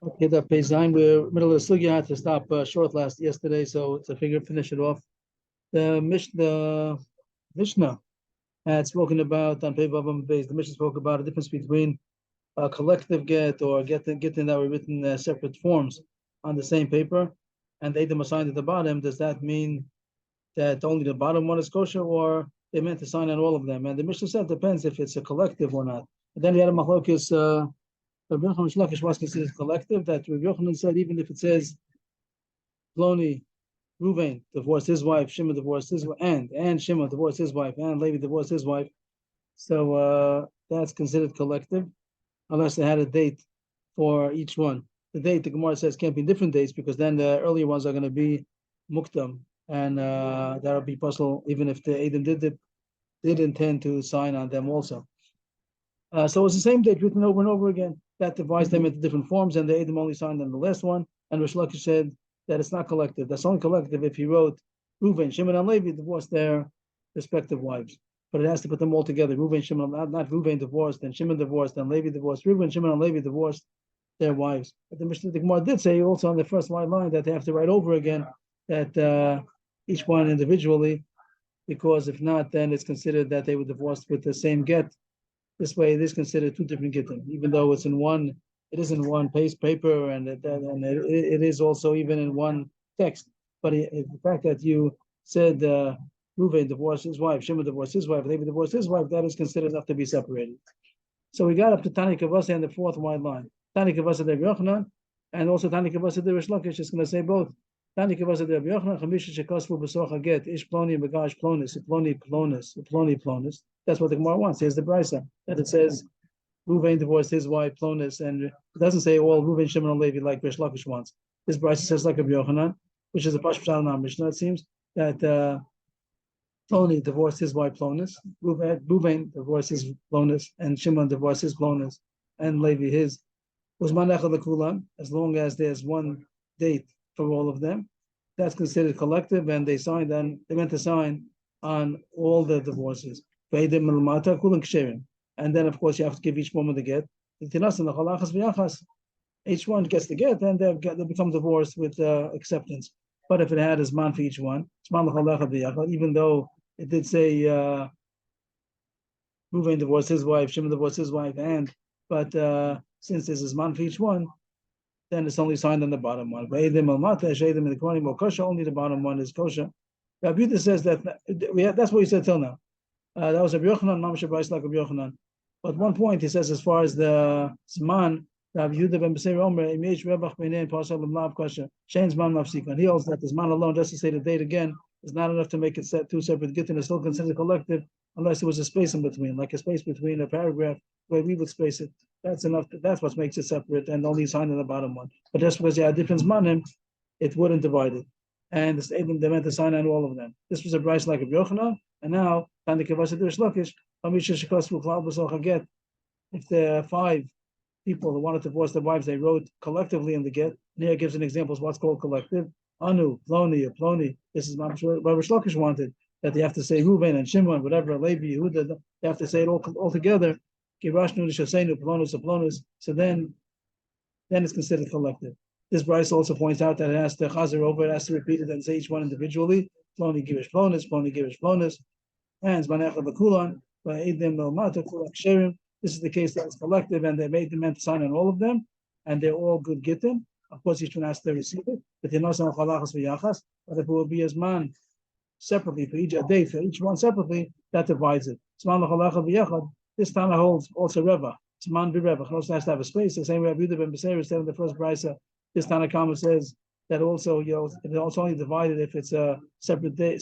Okay, the page 9, we're middle of the sugya. Had to stop short yesterday, so to finish it off. The Mishnah had spoken about on page Vavam base. The Mishnah spoke about the difference between a collective get or getting that were written separate forms on the same paper, and they them assigned at the bottom. Does that mean that only the bottom one is kosher, or they meant to sign on all of them? And the Mishnah said depends if it's a collective or not. And then we had a machlokes. Rabbi Yochanan Shlakish was considered collective. That Rabbi Yochanan said even if it says Ploni, Ruvain divorced his wife, Shimon divorced his wife, and Shimon divorced his wife, and Levi divorced his wife. So that's considered collective, unless they had a date for each one. The date the Gemara says can't be different dates because then the earlier ones are going to be muktam, and that'll be possible even if the Adam did intend to sign on them also. So it's the same date written over and over again. That divides them into different forms, and the Adam only signed on the last one. And Rish Lakish said that it's not collective. That's only collective if he wrote Reuven, Shimon, and Levi divorced their respective wives. But it has to put them all together. Reuven, Shimon, not Reuven divorced, then Shimon divorced, then Levi divorced. Reuven, Shimon, and Levi divorced their wives. But the Gemara did say also on the first white line that they have to write over again that each one individually, because if not, then it's considered that they were divorced with the same get. This way, it is considered two different Gitin, even though it's in one. It is in one paper, and it is also even in one text. But the fact that you said Reuven divorced his wife, Shimon divorced his wife, Levi divorced his wife, that is considered enough to be separated. So we got up to Tani Kavasa and the fourth wide line. Tani Kavasa de Yochanan, and also Tani Kavasa de Rish Lakish is going to say both. Tani Kavasa de Yochanan, Chamisha Shekasvu B'Socha Get, Ish Ploni Begash Plonis, Ploni Plonis, Ploni Plonis. That's what the Gemara wants. Here's the brisa that it says Reuven divorced his wife Plonis, and it doesn't say all Reuven, Shimon, and Levi like Rish Lakish wants. This brisa says like Rabbi Yochanan, which is a Pashut Shalom Mishnah. It seems that Ploni divorced his wife Plonis, Reuven divorced his Plonis, and Shimon divorced his Plonis, and Levi his. Was Manechel Lekulam, as long as there's one date for all of them, that's considered collective, and they meant to sign on all the divorces. And then, of course, you have to give each woman the get. Each one gets the get, and they become divorced with acceptance. But if it had a man for each one, even though it did say Reuven divorced his wife, Shimon divorced his wife, but since there's a man for each one, then it's only signed on the bottom one. Only the bottom one is kosher. Rabbi Yehuda says that that's what he said till now. That was Rabbi Yochanan, Mamash Bais like Rabbi Yochanan. But one point he says, as far as the Zman, Rabbi Yehuda ben Beseir Omer, Image Rebach Benein Pasal Lamlav Kasha, Shein Zman Mafsikan. He holds that the Zman alone, just to say the date again, is not enough to make it two separate Gittin. It's still considered collective, unless there was a space in between, like a space between a paragraph where we would space it. That's enough. That's what makes it separate, and only signed on the bottom one. But just because you had different Zmanim, it wouldn't divide it. And they meant to sign on all of them. This was a price like a Yochanan, and now if there are 5 people who wanted to divorce their wives, they wrote collectively in the get. And here it gives an example of what's called collective. Anu, Ploni, or Ploni. This is what Rish Lakish wanted, that they have to say Reuven and Shimon, whatever, Levi, Yehuda, they have to say it all together. So then it's considered collective. This Bryce also points out that it has to chazer over, it has to repeat it and say each one individually. Ploni girish plonis, Ploni girish plonis, and zmanecha b'kulan, va'edim melmata kulak sherim. This is the case that it's collective, and they made the men to sign on all of them, and they're all good gittin. Of course, each one has to receive it. But if it will be as man separately for each day, for each one separately, that divides it. This time it holds also Reva. It's man be Reva. It also has to have a space. The same way Rabbi Yehuda ben Beseir said in the first brisa. This Tanakama says that also, it's only divided if it's a separate date,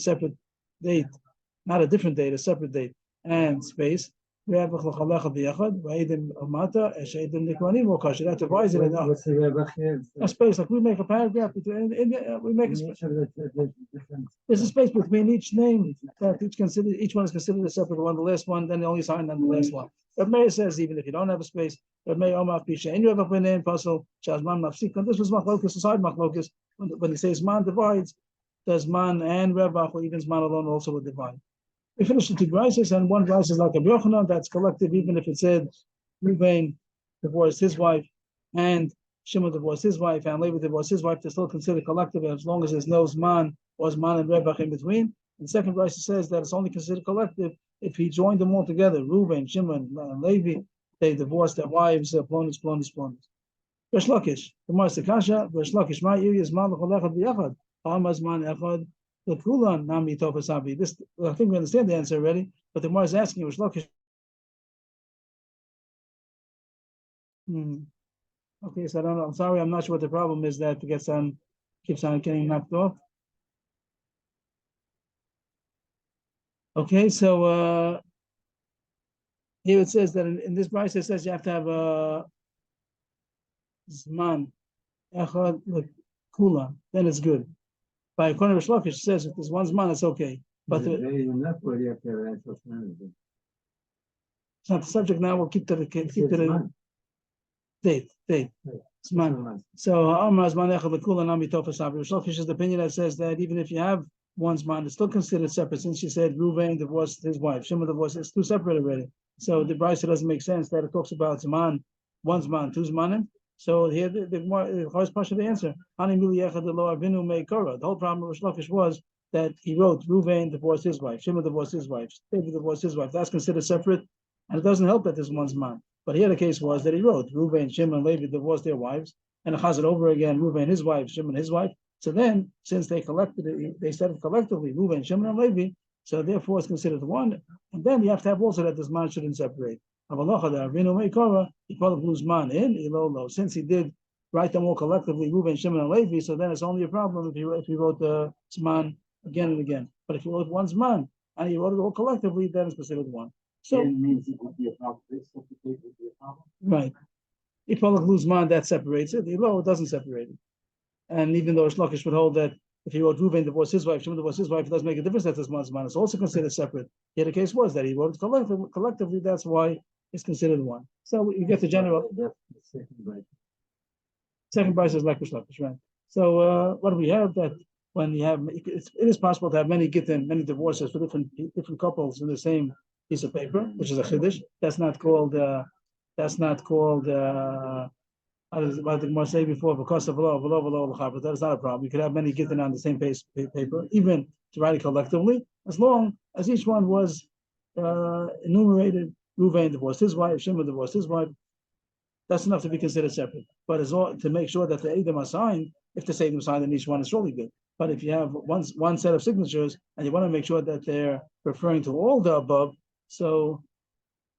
not a different date, a separate date and space. That divides it enough. A space, like we make a paragraph between, we make a space. There's a space between each name that each one is considered a separate one. The last one, then they only sign on the last one. But Meir says even if you don't have a space, but Meir Omar Pisha, and you have a name puzzle, Shazman Mafsikan. This was Machlokas, aside Machlokas. When he says man divides, does man and Rebach, or even man alone also would divide. We finished the 2 brises, and one brise is like a Yochanan, that's collective, even if it said Reuven divorced his wife, and Shimon divorced his wife, and Levi divorced his wife. They're still considered collective as long as there's no Zman or Zman and Rebach in between. And the second verse says that it's only considered collective if he joined them all together. Reuben, Shimon, and Levi, they divorced their wives, Plonis. Resh Lakish, the Mars Kasha, Resh Lakish, my area is Mal Echad B'Echad, Almaz Man Echad, the Kulan Nami Topasabi. This, I think we understand the answer already, but the Mars is asking Resh Lakish. Okay, so I don't know. I'm sorry, I'm not sure what the problem is that it gets on, keeps on getting knocked off. Okay, so here it says that in this price it says you have to have a Zman Echad Kula, then it's good. By according to Shlokish, it says if there's one Zman, it's okay. But it's not the subject now. We'll keep to the date. Zman. So Amar Zman Echad Kula Nami Tofasabi. Shlokish is the opinion that says that even if you have one Zman, it's still considered separate. Since she said Reuven divorced his wife, Shimon divorced, it's two separate already. So the Brisa doesn't make sense that it talks about Zman, one Zman, two Zmanim. So here the first part of the answer. The whole problem with Shlokish was that he wrote Reuven divorced his wife, Shimon divorced his wife, David divorced his wife. That's considered separate, and it doesn't help that there's one Zman. But here the case was that he wrote Reuven, Shimon, Levi divorced their wives, and it has it over again, Reuven his wife, Shimon his wife. So then, since they collected it, they said it collectively, Reuven, Shimon, and Levi, so therefore it's considered one. And then you have to have also that this man shouldn't separate. He called the man in, since he did write them all collectively, Reuven, Shimon, and Levi, so then it's only a problem if he wrote the Zman again and again. But if he wrote one Zman and he wrote it all collectively, then it's considered one. So it means it would be a problem. Right. If you lose Zman, that separates it. It doesn't separate it. And even though Shlokish would hold that if he wrote Reuven divorced his wife, Shimon divorced his wife, it doesn't make a difference that this one Zman is also considered separate. Here the case was that he wrote it collectively, that's why it's considered one. So you get the general. Second price is like Shlokish, right? So what do we have? That when you have, it is possible to have many Gitin, many divorces for different couples in the same piece of paper, which is a chiddush. That's not called. What the Gemara say before, because of law, but that's not a problem. You could have many Gitin on the same paper, even to write it collectively, as long as each one was enumerated. Reuven divorced his wife, Shimon divorced his wife. That's enough to be considered separate. But as all to make sure that the Eidim are signed, if the Eidim are signed, then each one is really good. But if you have one set of signatures and you want to make sure that they're referring to all the above, so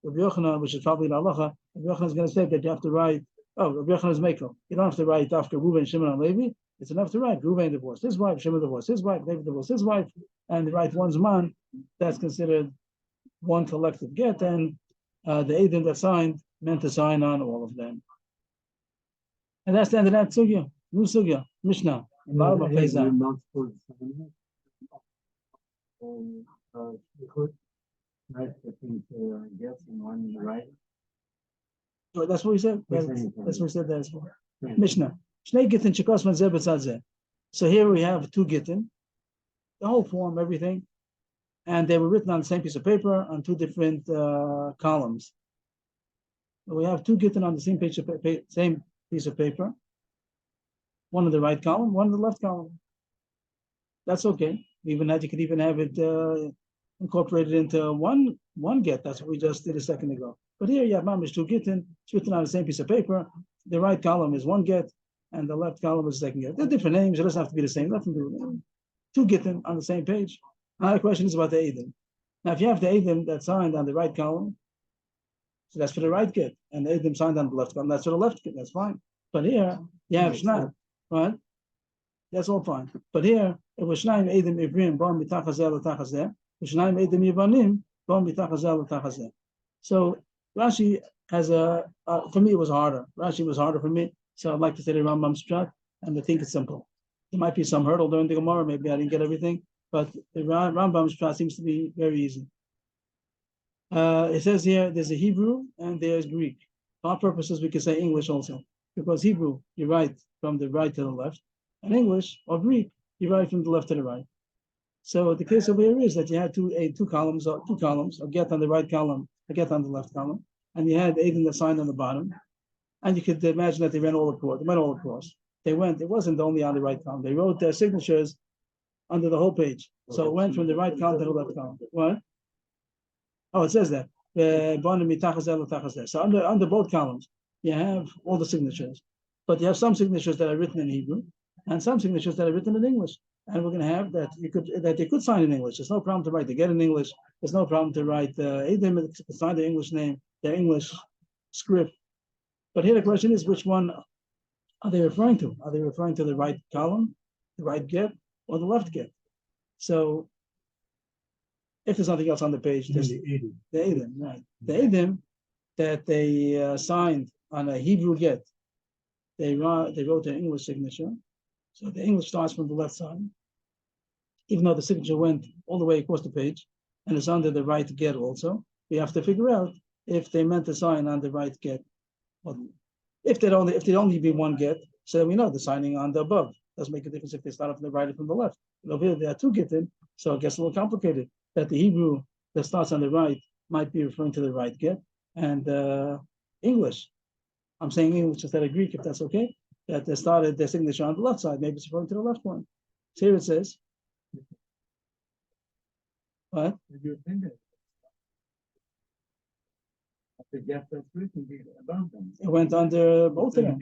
Rabbi Yochanan, which is probably the halacha, Rabbi Yochanan is going to say that you have to write. Oh, Rabbi Yochanan is Mekel. You don't have to write after Reuven, Shimon, and Levi. It's enough to write Reuven divorced his wife, Shimon divorced his wife, Levi divorced his wife, and write one Zman. That's considered one collective get, and the Eidim that signed meant to sign on all of them. And that's the end of that sugya. New sugya, Mishnah. Bottom of Pezah. That's what we said. That's what we said. That's what. Mishnah. Shnei Gitin Shekosman Zeh B'tzad Zeh. So here we have two Gitin, the whole form, everything, and they were written on the same piece of paper on two different columns. We have two Gitin on the same same piece of paper. One in the right column, one in the left column. That's okay. Even that, you could even have it incorporated into one get. That's what we just did a second ago. But here you have mamish two Gitin, it's written on the same piece of paper. The right column is one get, and the left column is the second get. They're different names. It doesn't have to be the same. Nothing to do with it. Two Gitin on the same page. Now the question is about the Eidim. Now, if you have the Eidim that's signed on the right column, so that's for the right get, and the Eidim signed on the left column, that's for the left get. That's fine. But here you have Shnai, right? That's all fine. But here it was Shnai Eidim Ivrim Bam B'Tachazeh L'Tachazeh, Shnai Eidim Yivanim Bam B'Tachazeh L'Tachazeh. So Rashi has for me it was harder. Rashi was harder for me, so I'd like to say the Rambam's pshat, and I think it's simple. There might be some hurdle during the Gemara, maybe I didn't get everything, but the Rambam's pshat seems to be very easy. It says here there's a Hebrew and there's Greek. For our purposes, we can say English also, because Hebrew you write from the right to the left, and English or Greek you write from the left to the right. So the case over here is that you had two columns, a get on the right column, a get on the left column, and you had Eidim that signed on the bottom. And you could imagine that they ran all across. They went all across. They went. It wasn't only on the right column. They wrote their signatures under the whole page. So it went from the right column to the left column. What? Oh, it says that. So under both columns, you have all the signatures, but you have some signatures that are written in Hebrew and some signatures that are written in English. And we're going to have that they could sign in English. There's no problem to write the get in English. There's no problem to write Edom, sign the English name, their English script. But here the question is, which one are they referring to? Are they referring to the right column, the right get, or the left get? So if there's nothing else on the page, there's the Edom, right? The Edom that they signed on a Hebrew get, they wrote their English signature. So the English starts from the left side, even though the signature went all the way across the page and it's under the right get also. We have to figure out if they meant to sign on the right get. Well, if there'd only be one get, so we know they're signing on the above. Doesn't make a difference if they start from the right or from the left. Over here there are two Gitin, so it gets a little complicated. That the Hebrew that starts on the right might be referring to the right get, and English. I'm saying English instead of Greek, if that's okay. That they started their signature on the left side, maybe it's referring to the left one. So here it says, what? It went under both of them.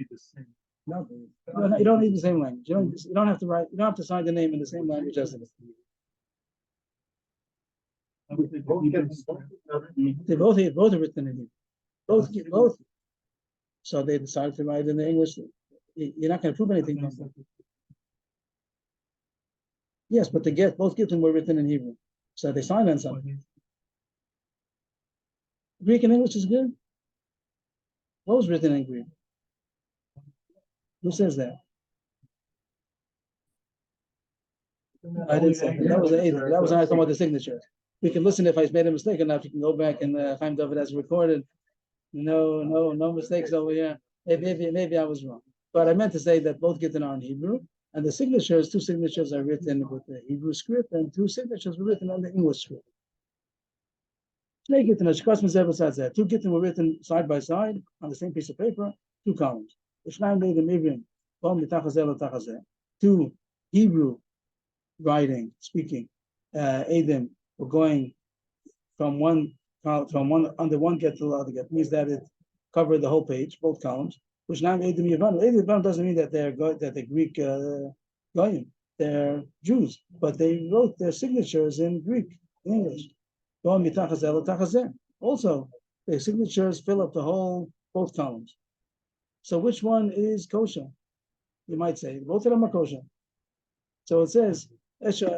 No, you don't need the same language. You don't have to write. You don't have to sign the name in the same language as it is. They both are written in Hebrew. Both. So they decided to write in the English. You're not going to prove anything. Yes, but both Gitin were written in Hebrew. So they signed on something. Greek and English is good. What was written in Greek? Who says that? I didn't say that. That was that was talking about the signature. We can listen if I made a mistake or not. You can go back and Chaim David has recorded. No mistakes over here. Maybe I was wrong. But I meant to say that both Gitin are in Hebrew, and the signatures, two signatures are written with the Hebrew script, and two signatures were written on the English script. Two Gitin were written side by side on the same piece of paper, two columns. Two Hebrew writing, speaking, Edom were going from one under one get to the other get. Means that it covered the whole page, both columns. Which now Edom Yavan doesn't mean that they're Greek Goyim. They're Jews, but they wrote their signatures in Greek, in English. Also, their signatures fill up both columns. So which one is kosher? You might say both of them are kosher. So it says Only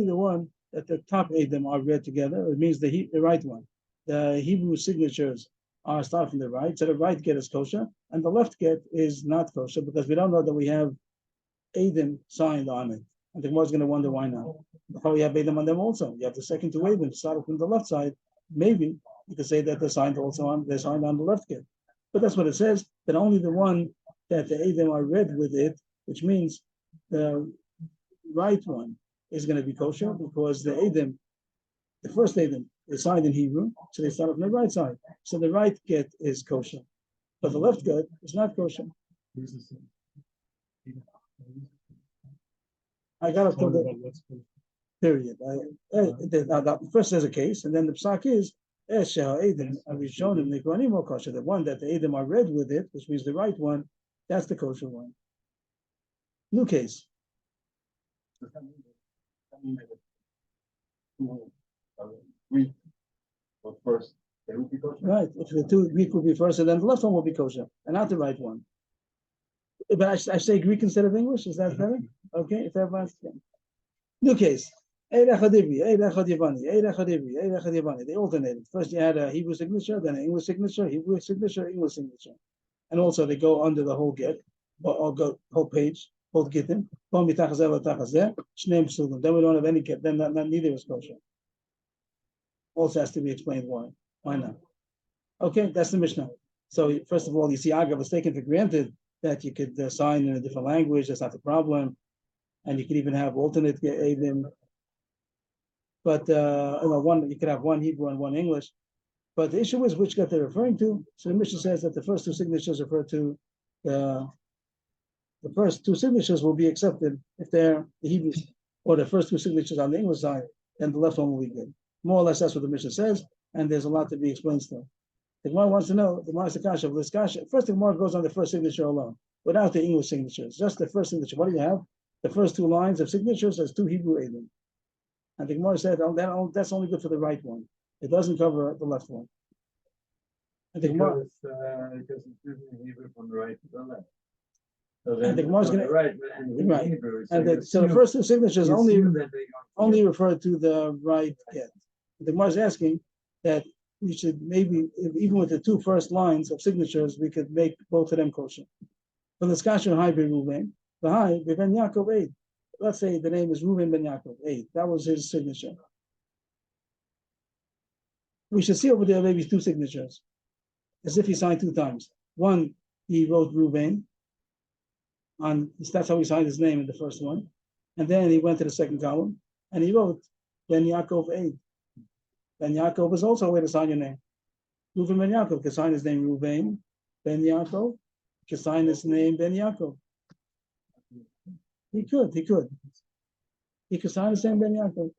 the one at the top Edom are read together. It means the right one. The Hebrew signatures are start from the right, so the right get is kosher, and the left get is not kosher because we don't know that we have Edom signed on it. And the Gemara is going to wonder why not. How you have Edom on them also? You have the second two Edom started from the left side. Maybe you could say that they're signed on the left get, but that's what it says. That only the one that the Edom are read with it, which means the right one is going to be kosher because the first Edom is signed in Hebrew, so they start from the right side. So the right get is kosher, but the left get is not kosher. I got to put the period. First there's a case, and then the psak is the one that the Edom are read with it, which means the right one, that's the kosher one. New case. Greek was first, they would be kosher. Right. If the two Greek will be first, and then the left one will be kosher, and not the right one. But I say Greek instead of English. Is that better? Okay. If everyone's new case. They alternated. First you had a Hebrew signature, then an English signature, Hebrew signature, English signature. And also they go under the whole get, or go whole page, both Gitin. Then we don't have any get, then neither is kosher. Also has to be explained why. Why not? Okay, that's the Mishnah. So first of all, you see Agav was taken for granted that you could sign in a different language. That's not the problem. And you could even have alternate Edom. But you could have one Hebrew and one English. But the issue is which get they're referring to. So the Mishnah says that the first two signatures refer to the first two signatures will be accepted if they're the Hebrew, or the first two signatures on the English side, and the left one will be good. More or less, that's what the Mishnah says, and there's a lot to be explained still. The Gemara wants to know, the Gemara's Kasha of this Kasha. First, the Gemara goes on the first signature alone, without the English signatures, just the first signature. What do you have? The first two lines of signatures as two Hebrew Eidim. And the Gemara said, that's only good for the right one. It doesn't cover the left one. And the Gemara, because it's written in Hebrew from the right to the left. So and the Gemara's going to right, right. Hebrew, So the first two signatures only refer refer to the right get. The Gemara is asking that we should maybe, even with the two first lines of signatures, we could make both of them kosher. For the Skasher Hai Reuven, the Hai Ben Yaakov Eid. Let's say the name is Reuven Ben Yaakov Eid. That was his signature. We should see over there maybe two signatures, as if he signed two times. One, he wrote Reuven. That's how he signed his name in the first one. And then he went to the second column and he wrote Ben Yaakov Eid. Ben Yaakov is also a way to sign your name. Reuven Ben Yaakov can sign his name Reuven Ben Yaakov, can sign his name Ben Yaakov. He could sign his name Ben Yaakov.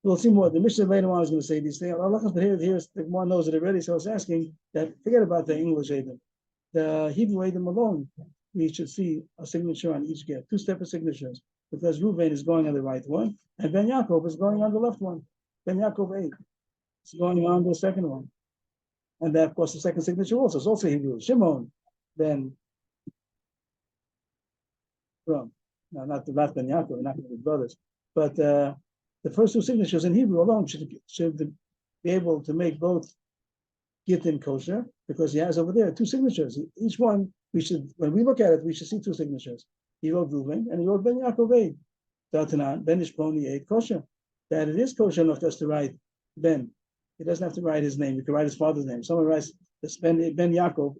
We'll see more. The Mishnah later on is going to say these things. But here the Gemara knows it already, so it's asking that forget about the English Eidim. The Hebrew Eidim alone, we should see a signature on each get, two separate signatures, because Reuven is going on the right one, and Ben Yaakov is going on the left one. Ben Yaakov Eid is going on the second one. And that, of course, the second signature also is also Hebrew. Shimon, Ben, well, no, not Ben Yaakov, not the brothers, but the first two signatures in Hebrew alone should be able to make both Gitin kosher, because he has over there two signatures. Each one, when we look at it, we should see two signatures. He wrote Reuven and he wrote Ben Yaakov Eid. Datanan, Ben Ishponi Eid kosher. That it is kosher enough just to write Ben. He doesn't have to write his name. He can write his father's name. Someone writes Ben Yaakov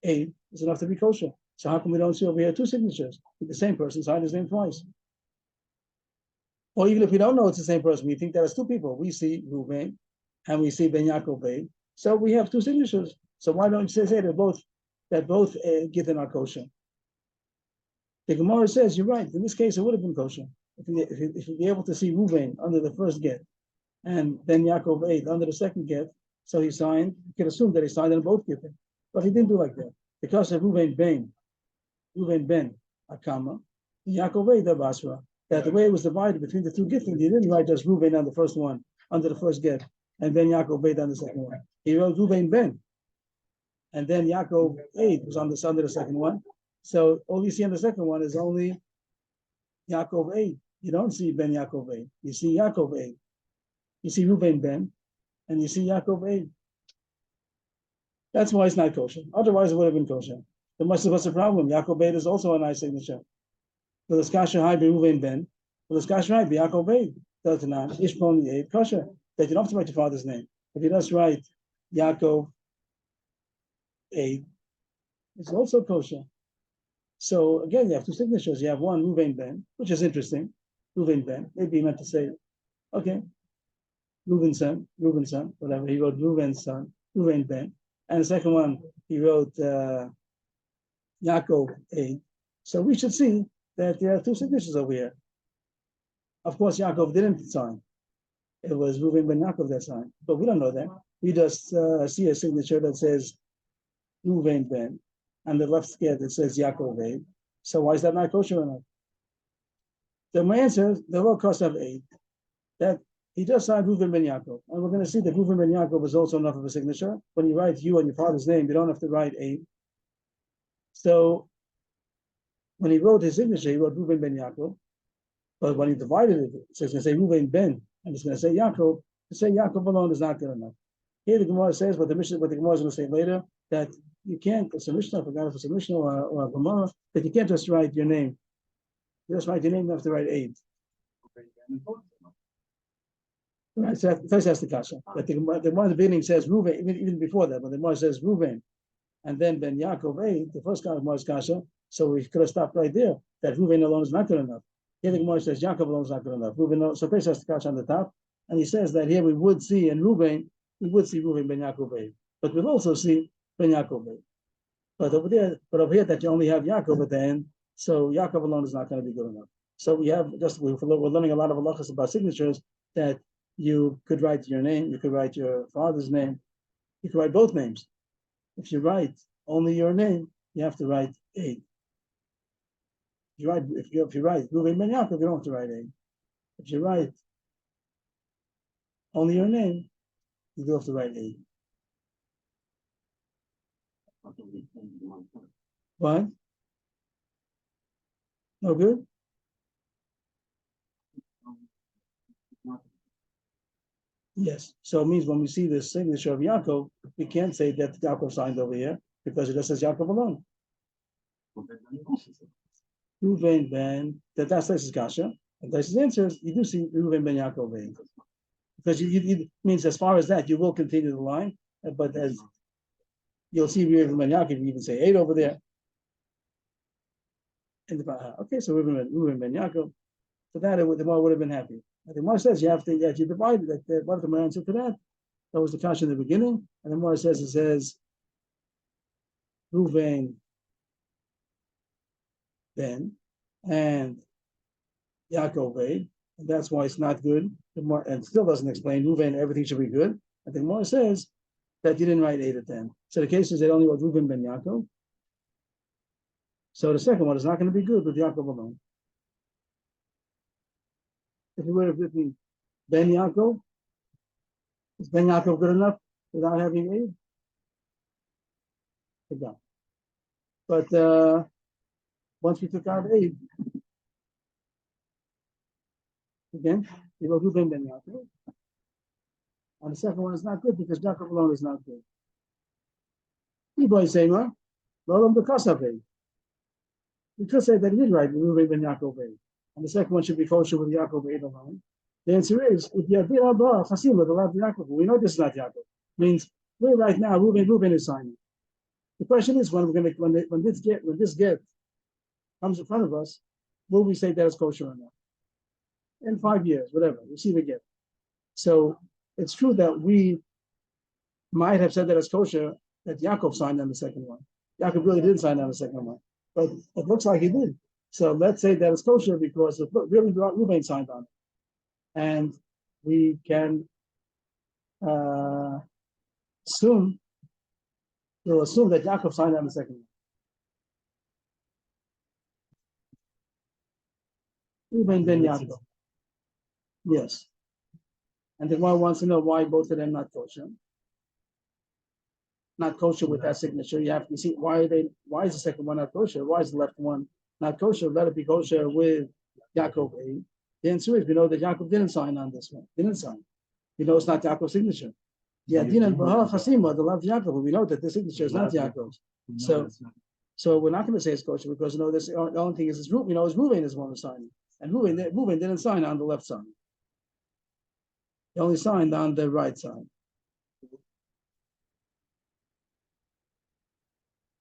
Eid is enough to be kosher. So how come we don't see over here two signatures? The same person signed his name twice. Or even if we don't know it's the same person, we think that it's two people. We see Reuven and we see Ben Yaakov Eid. So we have two signatures. So why don't you say that both Gitin are kosher? The Gemara says you're right. In this case, it would have been kosher if you'd be able to see Reuven under the first get and Ben Yaakov Eid under the second get. So he signed. You can assume that he signed on both Gitin, but he didn't do like that because of Reuven Ben Akama, Yaakov Eid Basra. That the way it was divided between the two Gitin, he didn't write just Reuven on the first one under the first get and Ben Yaakov Eid on the second one. He wrote Reuven Ben, and then Yaakov Eid was under the second one. So all you see on the second one is only Yaakov Eid. You don't see Ben Yaakov Eid. You see Yaakov Eid. You see Reuven Ben, and you see Yaakov Eid. That's why it's not kosher. Otherwise, it would have been kosher. But what's the problem? Yaakov Eid is also a nice signature. So the Skasher Hai be Reuven Ben. So the Skasher Hai be Yaakov Eid. Datanan Ishponi Eid kosher. That you don't have to write your father's name. If you just write Yaakov Eid, it's also kosher. So again, you have two signatures. You have one Reuven Ben, which is interesting. Reuven Ben. Maybe he meant to say, okay, Reuven's son, whatever. He wrote Reuven's son, Reuven Ben. And the second one, he wrote Yaakov Eid. So we should see that there are two signatures over here. Of course, Yaakov didn't sign. It was Reuven Ben Yaakov that signed. But we don't know that. We just see a signature that says Reuven Ben. And the left get it says Yaakov Eid. So why is that not kosher enough? The answer is the low cost of Eid. That he just signed Reuven Ben Yaakov. And we're going to see that Reuven Ben Yaakov is also enough of a signature. When you write you and your father's name, you don't have to write Eid. So when he wrote his signature, he wrote Reuven Ben Yaakov. But when he divided it, so it's going to say Reuven Ben, and it's going to say Yaakov. To say Yaakov alone is not good enough. Here the Gemara says, what the Gemara is going to say later, that you can't, it's a Mishnah, I forgot if it's a Mishnah or a Gemara, that you can't just write your name. You just write your name, you have to write Eid. Right, so first that's the kasha. But the one at the beginning says Reuven, even before that, but the Gemara says Reuven, and then Ben Yaakov Eid, the first Gemara is kasha, so we could have stopped right there, that Reuven alone is not good enough. Here the Gemara says Yaakov alone is not good enough. Reuven, so first has the kasha on the top, and he says that here we would see in Reuven we would see Reuven ben Yaakov, but we'll also see ben Yaakov. But over here that you only have Yaakov at the end, so Yaakov alone is not going to be good enough. So we're learning a lot of halachas about signatures that you could write your name, you could write your father's name, you could write both names. If you write only your name, you have to write A. If you write Reuven ben Yaakov, you don't have to write A. If you write only your name, you do have to write A. What? No good? Yes. So it means when we see the signature of Yaakov, we can't say that Yaakov signed over here because it just says Yaakov alone. Reuven ben, that's his kasha. And that's his answer. You do see Reuven ben Yaakov. Because you means as far as that, you will continue the line, but as you'll see Reuven ben Yaakov, you even say 8 over there. Okay, so Reuven ben Yaakov. For that, the Gemara would have been happy. The Gemara says you divide that. What if the Gemara answer to that? That was the kasha in the beginning, and the Gemara says Reuven ben and Yaakov, and that's why it's not good. And still doesn't explain Reuven. Everything should be good. And the Gemara says that you didn't write 8 or 10. So the case is that only was Reuven ben Yaakov. So the second one is not going to be good with Yaakov alone. If you would have written Ben Yaakov, is Ben Yaakov good enough without having 8? But once we took out 8, again, you will do Ben Yaakov. And the second one is not good because Yaakov alone is not good. Iboy Sema, Lolam the Kasave. We could say that he did write Reuven ben Yaakov, and the second one should be kosher with Yaakov alone. The answer is, if Yadir Abba Chasim with the love Yaakov, we know this is not Yaakov. Means we're right now Reuven is signing. The question is when this get comes in front of us, will we say that it's kosher or not? In 5 years, whatever, we see the get. So it's true that we might have said that it's kosher that Yaakov signed on the second one. Yaakov really didn't sign on the second one, but it looks like he did. So let's say that it's kosher because really Reuven signed on it. And we can assume that Yaakov signed on the second one. Reuven ben Yaakov. Yes. And the one wants to know why both of them not kosher. Not kosher with that signature. You have to see why is the second one not kosher? Why is the left one not kosher? Let it be kosher with Yaakov A. The answer is we know that Yaakov didn't sign on this one. Didn't sign. We know it's not Yaakov's signature. Yeah, Gitin Chasima, the love Yaakov. We know that the signature is not Yaakov's. So we're not going to say it's kosher because the only thing is Reuven is one who's signing. And Reuven didn't sign on the left side. He only signed on the right side.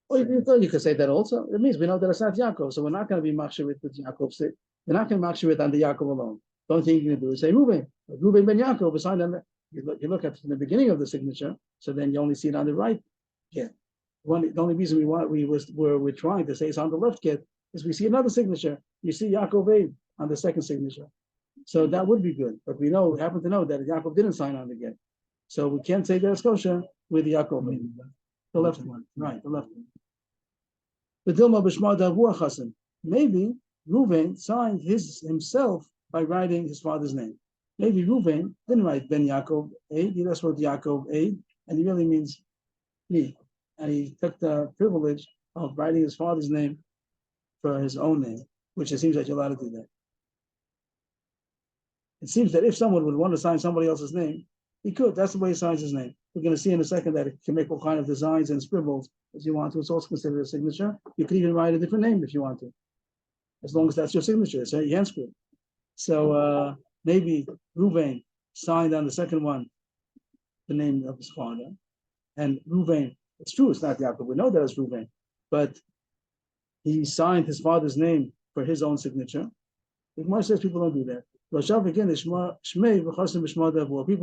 Well, you could say that also. It means we know that it's not Yaakov, so we're not going to be machshir with Yaakov. We're not going to machshir it on the Yaakov alone. The only thing you can do is say Reuven. Reuven ben Yaakov is signed on the. You look at the beginning of the signature, so then you only see it on the right. Yeah. The only reason we're trying to say it's on the left get is we see another signature. You see Yaakov A on the second signature. So that would be good. But we happen to know that Yaakov didn't sign on the get. So we can't say that it's kosher with the Yaakov A. The left one. Right, the left one. The Dilma Bishmada Chasim. Maybe Reuven signed himself by writing his father's name. Maybe Reuven didn't write Ben Yaakov A. He just wrote Yaakov A. And he really means me. And he took the privilege of writing his father's name for his own name, which it seems that you're allowed to do that. It seems that if someone would want to sign somebody else's name, he could. That's the way he signs his name. We're going to see in a second that it can make all kind of designs and scribbles as you want to. It's also considered a signature. You could even write a different name if you want to, as long as that's your signature. It's your hand script. So maybe Reuven signed on the second one the name of his father. And Reuven, it's true, it's not Yaakov. We know that it's Reuven. But he signed his father's name for his own signature. The Gemara says people don't do that. People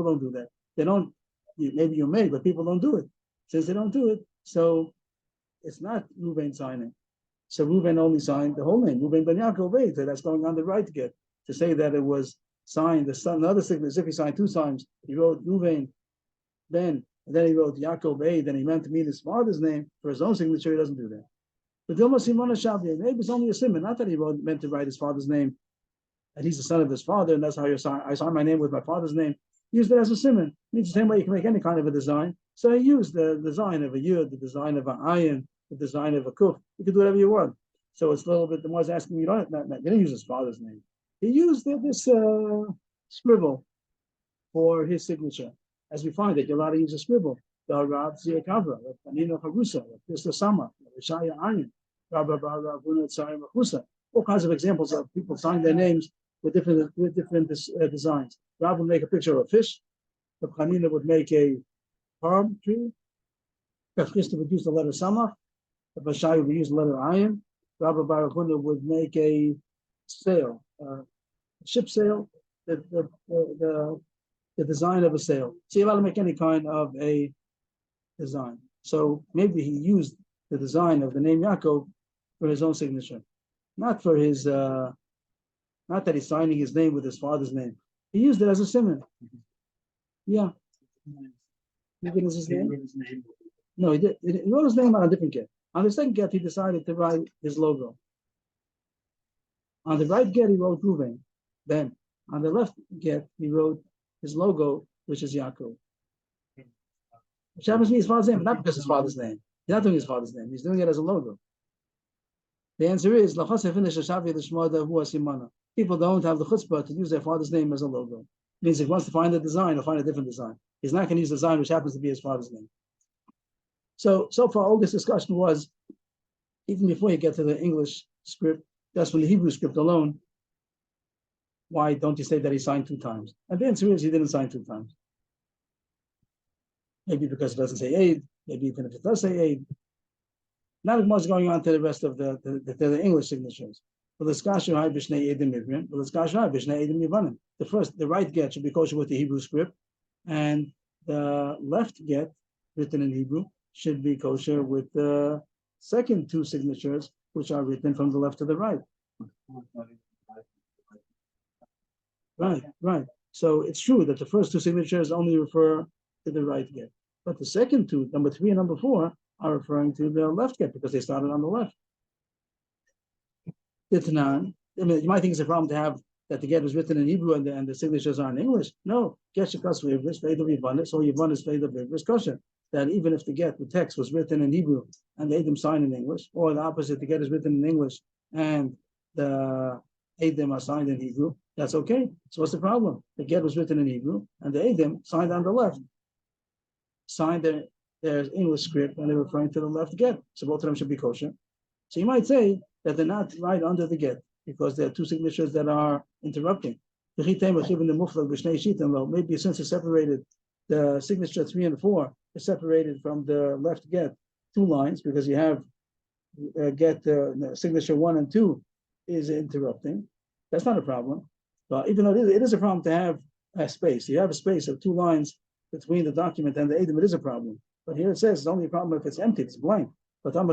don't do that. They don't maybe you may, but people don't do it. Since they don't do it, so it's not Reuven signing. So Reuven only signed the whole name, Reuven ben Yaakov Eid. So that's going on the right get to say that it was signed. Another signature, if he signed two times, he wrote Reuven ben, and then he wrote Yaakov Eid, and he meant to mean his father's name for his own signature. He doesn't do that. But Dilma Simona Shabbi, maybe it's only a simon, not that he meant to write his father's name, and he's the son of his father, and that's how I sign my name with my father's name. He used it as a simon. It means the same way you can make any kind of a design. So he used the design of a yud, the design of an ayin, the design of a kuf. You can do whatever you want. So it's a little bit, the more asking, you don't, he didn't use his father's name. He used this scribble for his signature. As we find it, you're allowed to use a scribble. The Rav Zia Kavra, the Panina Harusa, the Pista Sama, the Shaya Ayin, Rabba Ravuna Tsari Machusa. All kinds of examples of people signing their names with different designs. Rav would make a picture of a fish. The Panina would make a palm tree. The Christa would use the letter Sama. The Bashai would use the letter Ayin. Rabba Barakuna would make a sail, a ship sail, the design of a sail. So you're allowed to make any kind of a design. So maybe he used the design of the name Yaakov for his own signature, not for his, not that he's signing his name with his father's name. He used it as a simon. Yeah. He was his name? No, he did. He wrote his name on a different get. On the second get, he decided to write his logo. On the right get, he wrote Reuven. Then on the left get, he wrote his logo, which is Yaakov. Which happens to be his father's name, but not because his father's name. He's not doing his father's name. He's doing it as a logo. The answer is, people don't have the chutzpah to use their father's name as a logo. It means if he wants to find a design, he'll find a different design. He's not going to use a design which happens to be his father's name. So far, all this discussion was, even before you get to the English script, just from the Hebrew script alone, why don't you say that he signed two times? And the answer is he didn't sign two times. Maybe because it doesn't say aid, maybe even if it does say aid. Not as much going on to the rest of the English signatures. The first, the right get should be kosher with the Hebrew script, and the left get, written in Hebrew, should be kosher with the second two signatures, which are written from the left to the right. Right. So it's true that the first two signatures only refer to the right get, but the second two, number 3 and number 4, are referring to the left get because they started on the left. Gitin, I mean, you might think it's a problem to have that the get was written in Hebrew and the signatures are in English. No, get shekas v'ivris, v'edav yivanis, so yivanis v'edav v'ivris kosher. That even if the get, the text was written in Hebrew and the Edom signed in English, or the opposite, the get is written in English and the Edom are signed in Hebrew, that's okay. So what's the problem? The get was written in Hebrew and the Edom signed on the left, signed their English script and they're referring to the left get. So both of them should be kosher. So you might say that they're not right under the get because there are two signatures that are interrupting. Maybe since it's separated, the signature 3 and 4 is separated from the left get 2 lines because you have get signature 1 and 2 is interrupting. That's not a problem. But even though it is a problem to have a space, you have a space of 2 lines between the document and the Edom, it is a problem. But here it says it's only a problem if it's empty, it's blank. But whatever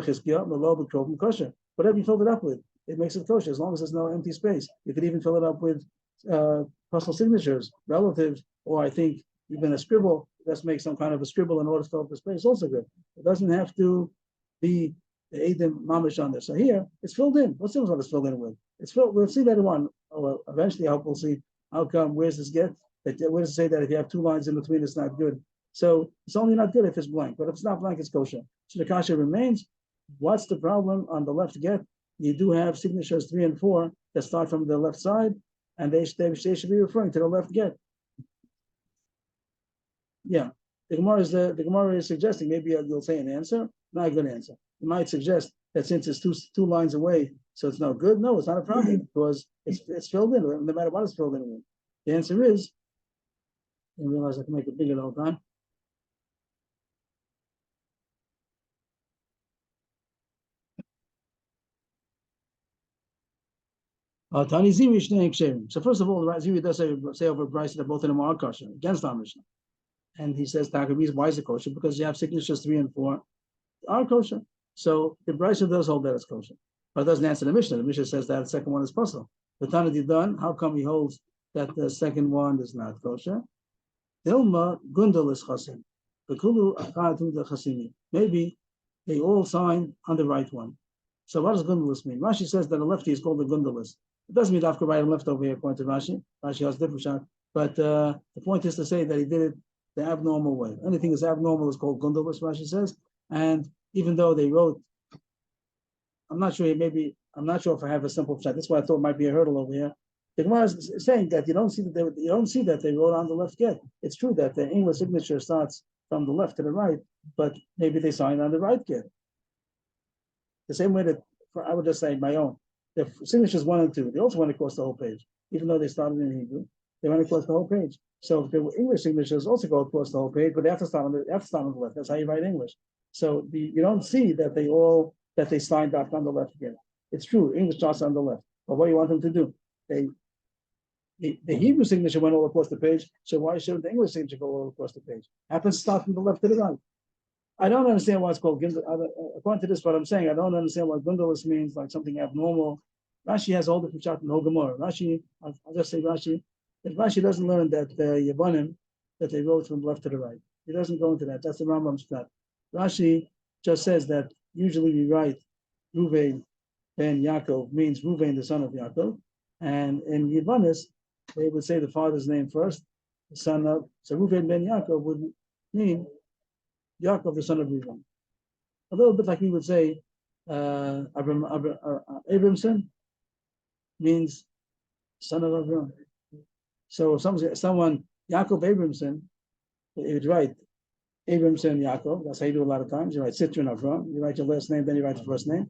you filled it up with, it makes it kosher as long as there's no empty space. You could even fill it up with personal signatures, relatives, or I think even a scribble. Let's make some kind of a scribble in order to fill up the space. Also good. It doesn't have to be the Edom mamish on there. So here it's filled in. What's what it's filled in with? It's filled. We'll see later on. Well, eventually, I hope we'll see how come. Where's this get? Where does it say that if you have 2 lines in between, it's not good? So it's only not good if it's blank, but if it's not blank, it's kosher. So the kasha remains. What's the problem on the left get? You do have signatures 3 and 4 that start from the left side, and they should be referring to the left get. Yeah, the Gemara is suggesting maybe you'll say an answer, not a good answer. You might suggest that since it's two lines away, so it's no good. No, it's not a problem because it's filled in, no matter what it's filled in with. The answer is, I realize I can make it bigger the whole time. Tani Ziri. So first of all, the Ziri does say over Bryce that both of them are kosher against our Mishnah. And he says, Takaris, why is it kosher? Because you have signatures 3 and 4 are kosher. So the Brisa does hold that it's kosher. But it doesn't answer the Mishnah. The Mishnah says that the second one is possible. But Tanadi done, how come he holds that the second one is not kosher? Dilma Gundal is chasim. The Kulu Akatu the Chasimi. Maybe they all signed on the right one. So what does Gundalis mean? Rashi says that a lefty is called a Gundalis. It doesn't mean Afka right and left over here, according to Rashi. Rashi has different shot. But the point is to say that he did it the abnormal way. Anything is abnormal is called Gundalis, Rashi says. And even though they wrote, I'm not sure if I have a simple shot. That's why I thought it might be a hurdle over here. The Gemara is saying that you don't see that they wrote on the left get. It's true that the English signature starts from the left to the right, but maybe they signed on the right get. The same way that I would just say my own. The signatures 1 and 2, they also went across the whole page, even though they started in Hebrew. They went across the whole page. So if the English signatures also go across the whole page, but they have to start on the left. That's how you write English. So you don't see that they signed off on the left again. It's true, English starts on the left. But what do you want them to do? The Hebrew signature went all across the page, so why shouldn't the English signature go all across the page? Happens to start from the left to the right. I don't understand why it's called Gindel. According to this, what I'm saying, I don't understand what Gundalis means, like something abnormal. Rashi has all different shots in the whole Gemara. Rashi, I'll just say Rashi. If Rashi doesn't learn that Yavanim, that they wrote from left to the right, he doesn't go into that. That's the Rambam's plot. Rashi just says that usually we write Ruvain ben Yaakov means Ruvain, the son of Yaakov, and in Yavanis they would say the father's name first, the son of. So Ruvain ben Yaakov would mean Yaakov, the son of Reuven. A little bit like we would say, Abramson means son of Avram. So someone Yaakov Abramson, you would write Abramson Yaakov. That's how you do a lot of times. You write Citron Avram. You write your last name, then you write your first name.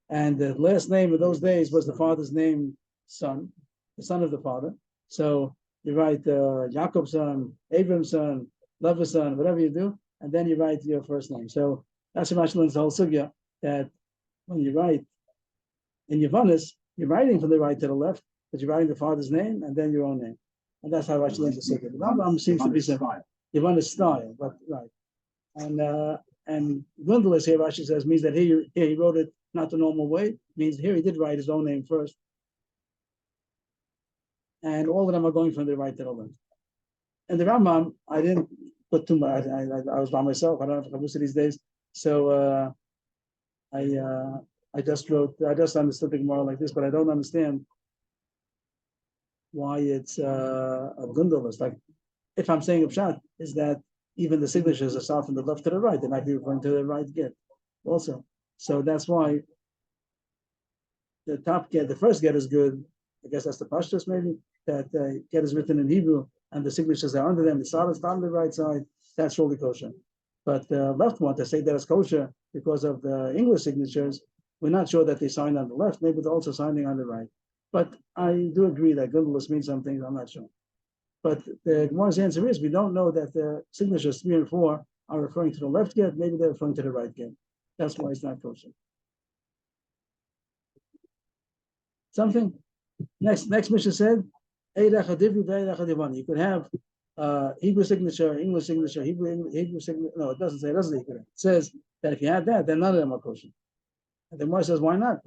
And the last name of those days was the father's name, son, the son of the father. So you write Yaakov's son, Abram's son, Levi's son, whatever you do. And then you write your first name. So that's Rashi learns the whole sugya, that when you write in Yavanis, you're writing from the right to the left, but you're writing the father's name and then your own name. And that's how Rashi learns the sugya. The Rambam seems to be saying Yavanis style, but right. And Gundalis here, Rashi says, means that here he wrote it not the normal way, means here he did write his own name first. And all of them are going from the right to the left. And the Rambam, I didn't put too much. I was by myself. I don't have Chabrusa these days, so I just understood the Gemara like this, but I don't understand why it's a Gundalis. Like if I'm saying a pshat, is that even the signatures are south from the left to the right, they might be referring to the right get also. So that's why the top get, the first get is good. I guess that's the pashtus maybe, that get is written in Hebrew and the signatures are under them. The start on the right side, that's really kosher. But the left one, to say that it's kosher because of the English signatures, we're not sure that they signed on the left. Maybe they're also signing on the right. But I do agree that Gundalis means something. I'm not sure. But the Gemara's answer is we don't know that the signatures 3 and 4 are referring to the left get. Maybe they're referring to the right get. That's why it's not kosher. Something. Next Mishnah said, you could have Hebrew signature, English signature, Hebrew signature. No, it doesn't say. It says that if you have that, then none of them are kosher. And the Gemara says, why not?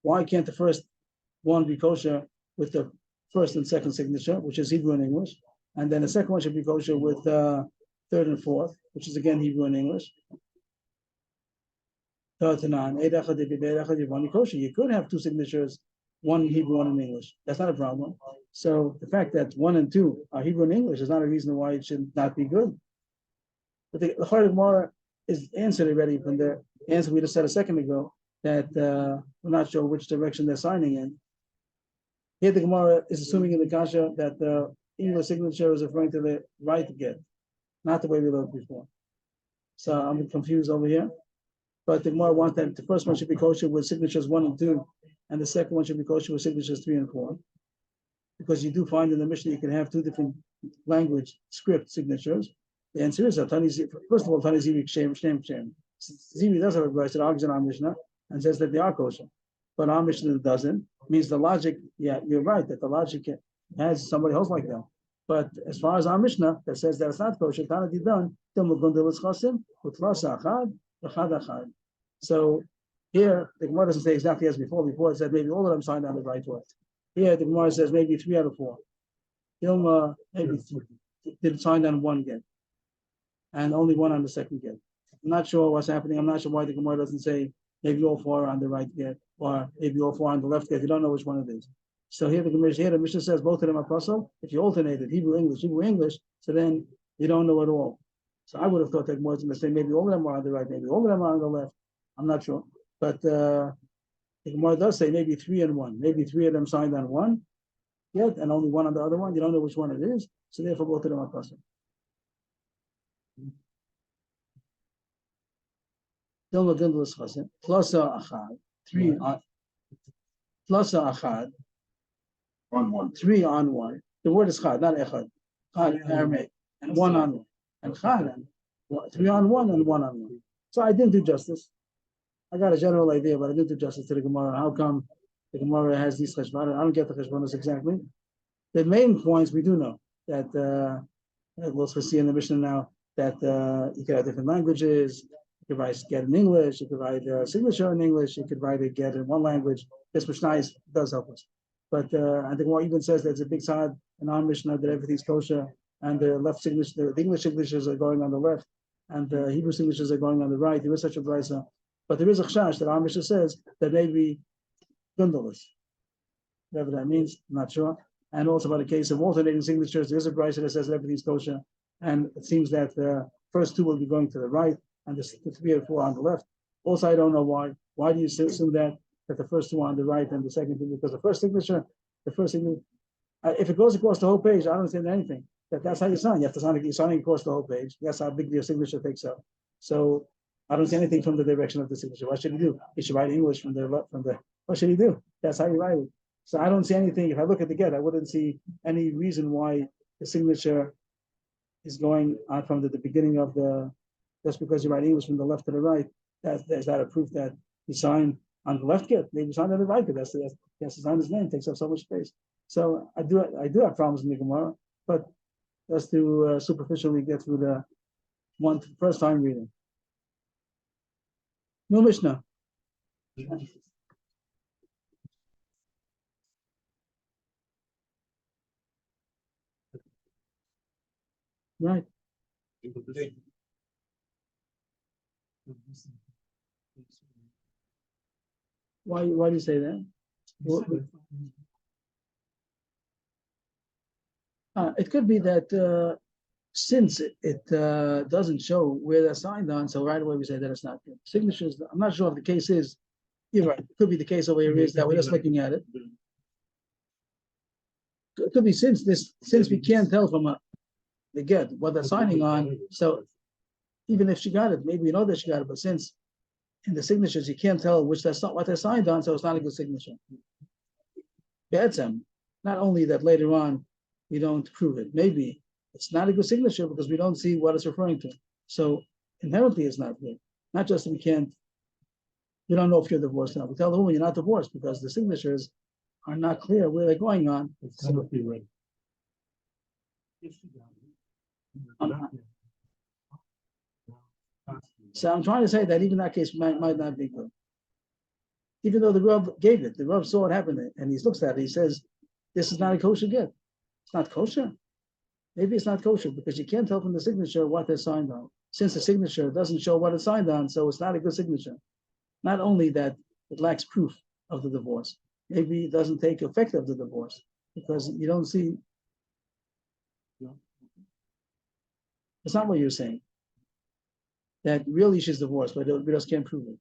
Why can't the first one be kosher with the first and second signature, which is Hebrew and English, and then the second one should be kosher with third and fourth, which is again Hebrew and English. You could have two signatures, one in Hebrew, one in English. That's not a problem. So the fact that 1 and 2 are Hebrew and English is not a reason why it should not be good. But the Chayei Gemara is answered already from the answer we just said a second ago, that we're not sure which direction they're signing in. Here the Gemara is assuming in the Kasha that the English signature is referring to the right get, not the way we learned before. So I'm confused over here. But the Gemara wants that the first one should be kosher with signatures 1 and 2, and the second one should be kosher with signatures 3 and 4. Because you do find in the Mishnah you can have two different language script signatures. The answer is that first of all, Tani Zivi Shem. Zivi does have a verse that argues in our Mishnah and says that they are kosher. But our Mishnah doesn't. Means the logic, yeah, you're right, that the logic has somebody else like that. But as far as our Mishnah that says that it's not kosher, Tana Didan, so here the Gemara doesn't say exactly as before. Before it said maybe all of them signed on the right way. Here the Gemara says maybe 3 out of 4. Dilma maybe did sign on one get, and only one on the second get. I'm not sure what's happening. I'm not sure why the Gemara doesn't say maybe all 4 on the right get, or maybe all 4 on the left get. You don't know which one it is. So here the Mishnah says both of them are possible. If you alternated Hebrew, English, so then you don't know at all. So I would have thought that Gemara was going to say maybe all of them are on the right, maybe all of them are on the left. I'm not sure. But the Gemara does say maybe 3 and 1. Maybe 3 of them signed on one yet, and only 1 on the other one. You don't know which one it is. So therefore both of them are possible. Plus achad, 3 on plus achad. On one. 3 on 1. The word is chad, not echad. Chad in Aramaic. And 1 on 1. And chad, 3 on 1 and 1 on 1. So I didn't do justice. I got a general idea, but I didn't do justice to the Gemara. How come the Gemara has these cheshbonos? I don't get the cheshbonos exactly. The main points we do know that we'll also see in the Mishnah now that you could have different languages. You could write get in English. You could write a signature in English. You could write a get in one language. This Mishnah does help us. But I think Gemara even says there's a big side in our Mishnah that everything's kosher, and the left signature, the English signatures are going on the left, and the Hebrew signatures are going on the right. There is such a brisa. But there is a chashash that our Mishnah says that may be gundalus. Whatever that means, I'm not sure. And also by the case of alternating signatures, there is a brisa that says that everything's kosher. And it seems that the first 2 will be going to the right, and the 3 or 4 on the left. Also, I don't know why. Why do you assume that the first 2 are on the right and the second 2? Because the first signature, if it goes across the whole page, I don't understand anything. That's how you sign. You have to sign. You're signing across the whole page. That's how big your signature takes up. So I don't see anything from the direction of the signature. What should he do? He should write English from the left. What should he do? That's how you write it. So I don't see anything. If I look at the get, I wouldn't see any reason why the signature is going on from the beginning of the. Just because you write English from the left to the right, is that a proof that he signed on the left get? Maybe he signed on the right get. That's he has to sign his name. It takes up so much space. So I do have problems in the Gemara, but just to superficially get through the first time reading. No Mishnah. Right. Why do you say that? It could be that since it doesn't show where they're signed on, so right away we say that it's not good. Signatures, I'm not sure if the case is, you're right, it could be the case over here is that we're just looking at it. It could be since we can't tell from the get what they're signing on, so even if she got it, maybe we know that she got it, but since in the signatures you can't tell what they're signed on, so it's not a good signature. Not only that later on you don't prove it, maybe it's not a good signature because we don't see what it's referring to. So inherently it's not good. Not just that we don't know if you're divorced now. We tell the woman you're not divorced because the signatures are not clear where they're going on. So I'm trying to say that even that case might not be good. Even though the Rav gave it, the Rav saw it happen, and he looks at it, he says, this is not a kosher get. It's not kosher. Maybe it's not kosher because you can't tell from the signature what they're signed on. Since the signature doesn't show what it's signed on, so it's not a good signature. Not only that it lacks proof of the divorce, maybe it doesn't take effect of the divorce because you don't see. It's not what you're saying. That really she's divorced, but we just can't prove it.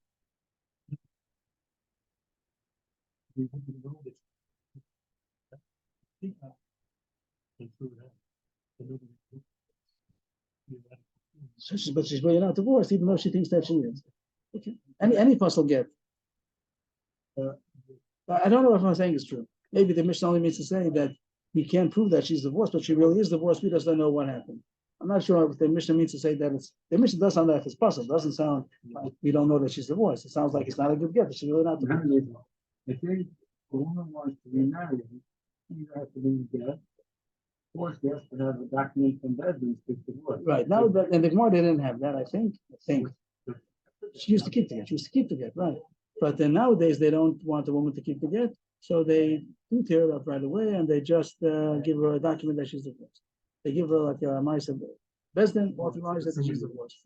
But she's really not divorced, even though she thinks that she is. Okay. Any puzzle get. I don't know if I'm saying is true. Maybe the Mishnah only means to say that we can't prove that she's divorced, but she really is divorced. We just don't know what happened. I'm not sure if the Mishnah means to say that the Mishnah does sound like it's puzzle. It doesn't sound like we don't know that she's divorced. It sounds like it's not a good get. She's really not divorced. I think the woman wants to be married, You have to be there. Force guests to have a document from bedrooms to divorce. Right, now, and the Gemara didn't have that, I think. She used to keep the get, she used to keep the get, right. But then nowadays, they don't want the woman to keep the get, so they do tear it up right away, and they just give her a document that she's divorced. They give her like a mice of Besden, authorized that she's divorced.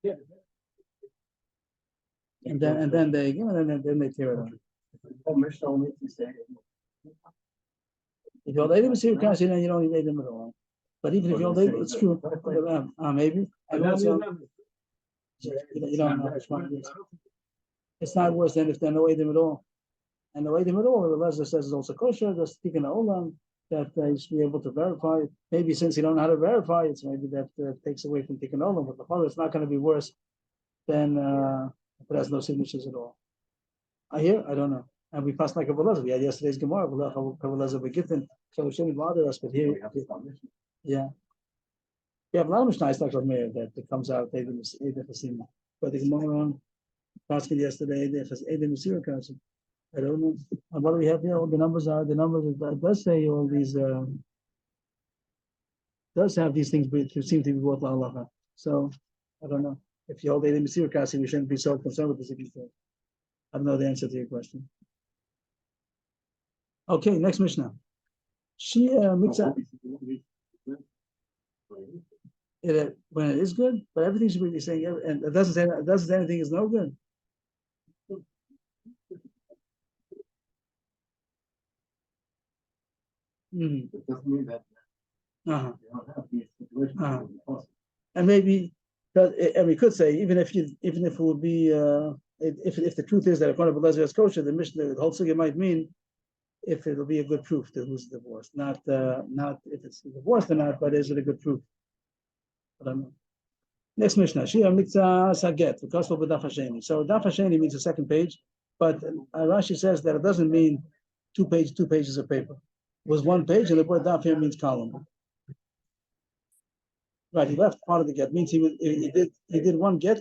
Yeah. And then they, you know, then they tear it up. If you're lady with Kasi, then you don't need them at all. But even if you're lady, it's true. Maybe. And also, you don't know which one it is. It's not worse than if they're no Edom at all. And no Edom at all, the Lezer says is also kosher, just speaking of Olam, that you should be able to verify it. Maybe since you don't know how to verify it, so maybe that takes away from Tikkun Olam, but the father it's not going to be worse than if it has no signatures at all. I don't know. And we passed like a Belazar. We had yesterday's Gemara, Belazar Gitin, so it shouldn't bother us, but here, yeah. We have a lot of Mishnahs like Rameir that comes out, they didn't see. But the Gemara on Paskin yesterday, they has Edom Masira Council. I don't know. And what do we have here? All the numbers it does say all these does have these things but seem to be worth Allah. So I don't know. If you hold Edom Masira Council, we shouldn't be so concerned with this if I don't know the answer to your question. Okay, next Mishnah. She mitzah. When it is good, but everything should be saying, and it doesn't say anything is no good. It doesn't mean that. And maybe, and we could say even if it would be if the truth is that according to Belazar is kosher, the Mishnah, the whole sugya might mean if it'll be a good proof to who's divorced, not if it's divorced or not, but is it a good proof? I don't know. Next Mishnah, Shia Mitzah Saget, because of Daf Hasheni. So Daf Hasheni means the second page, but Rashi says that it doesn't mean two pages of paper. It was one page, and the word Daf here means column. Right, he left part of the get. Means he did one get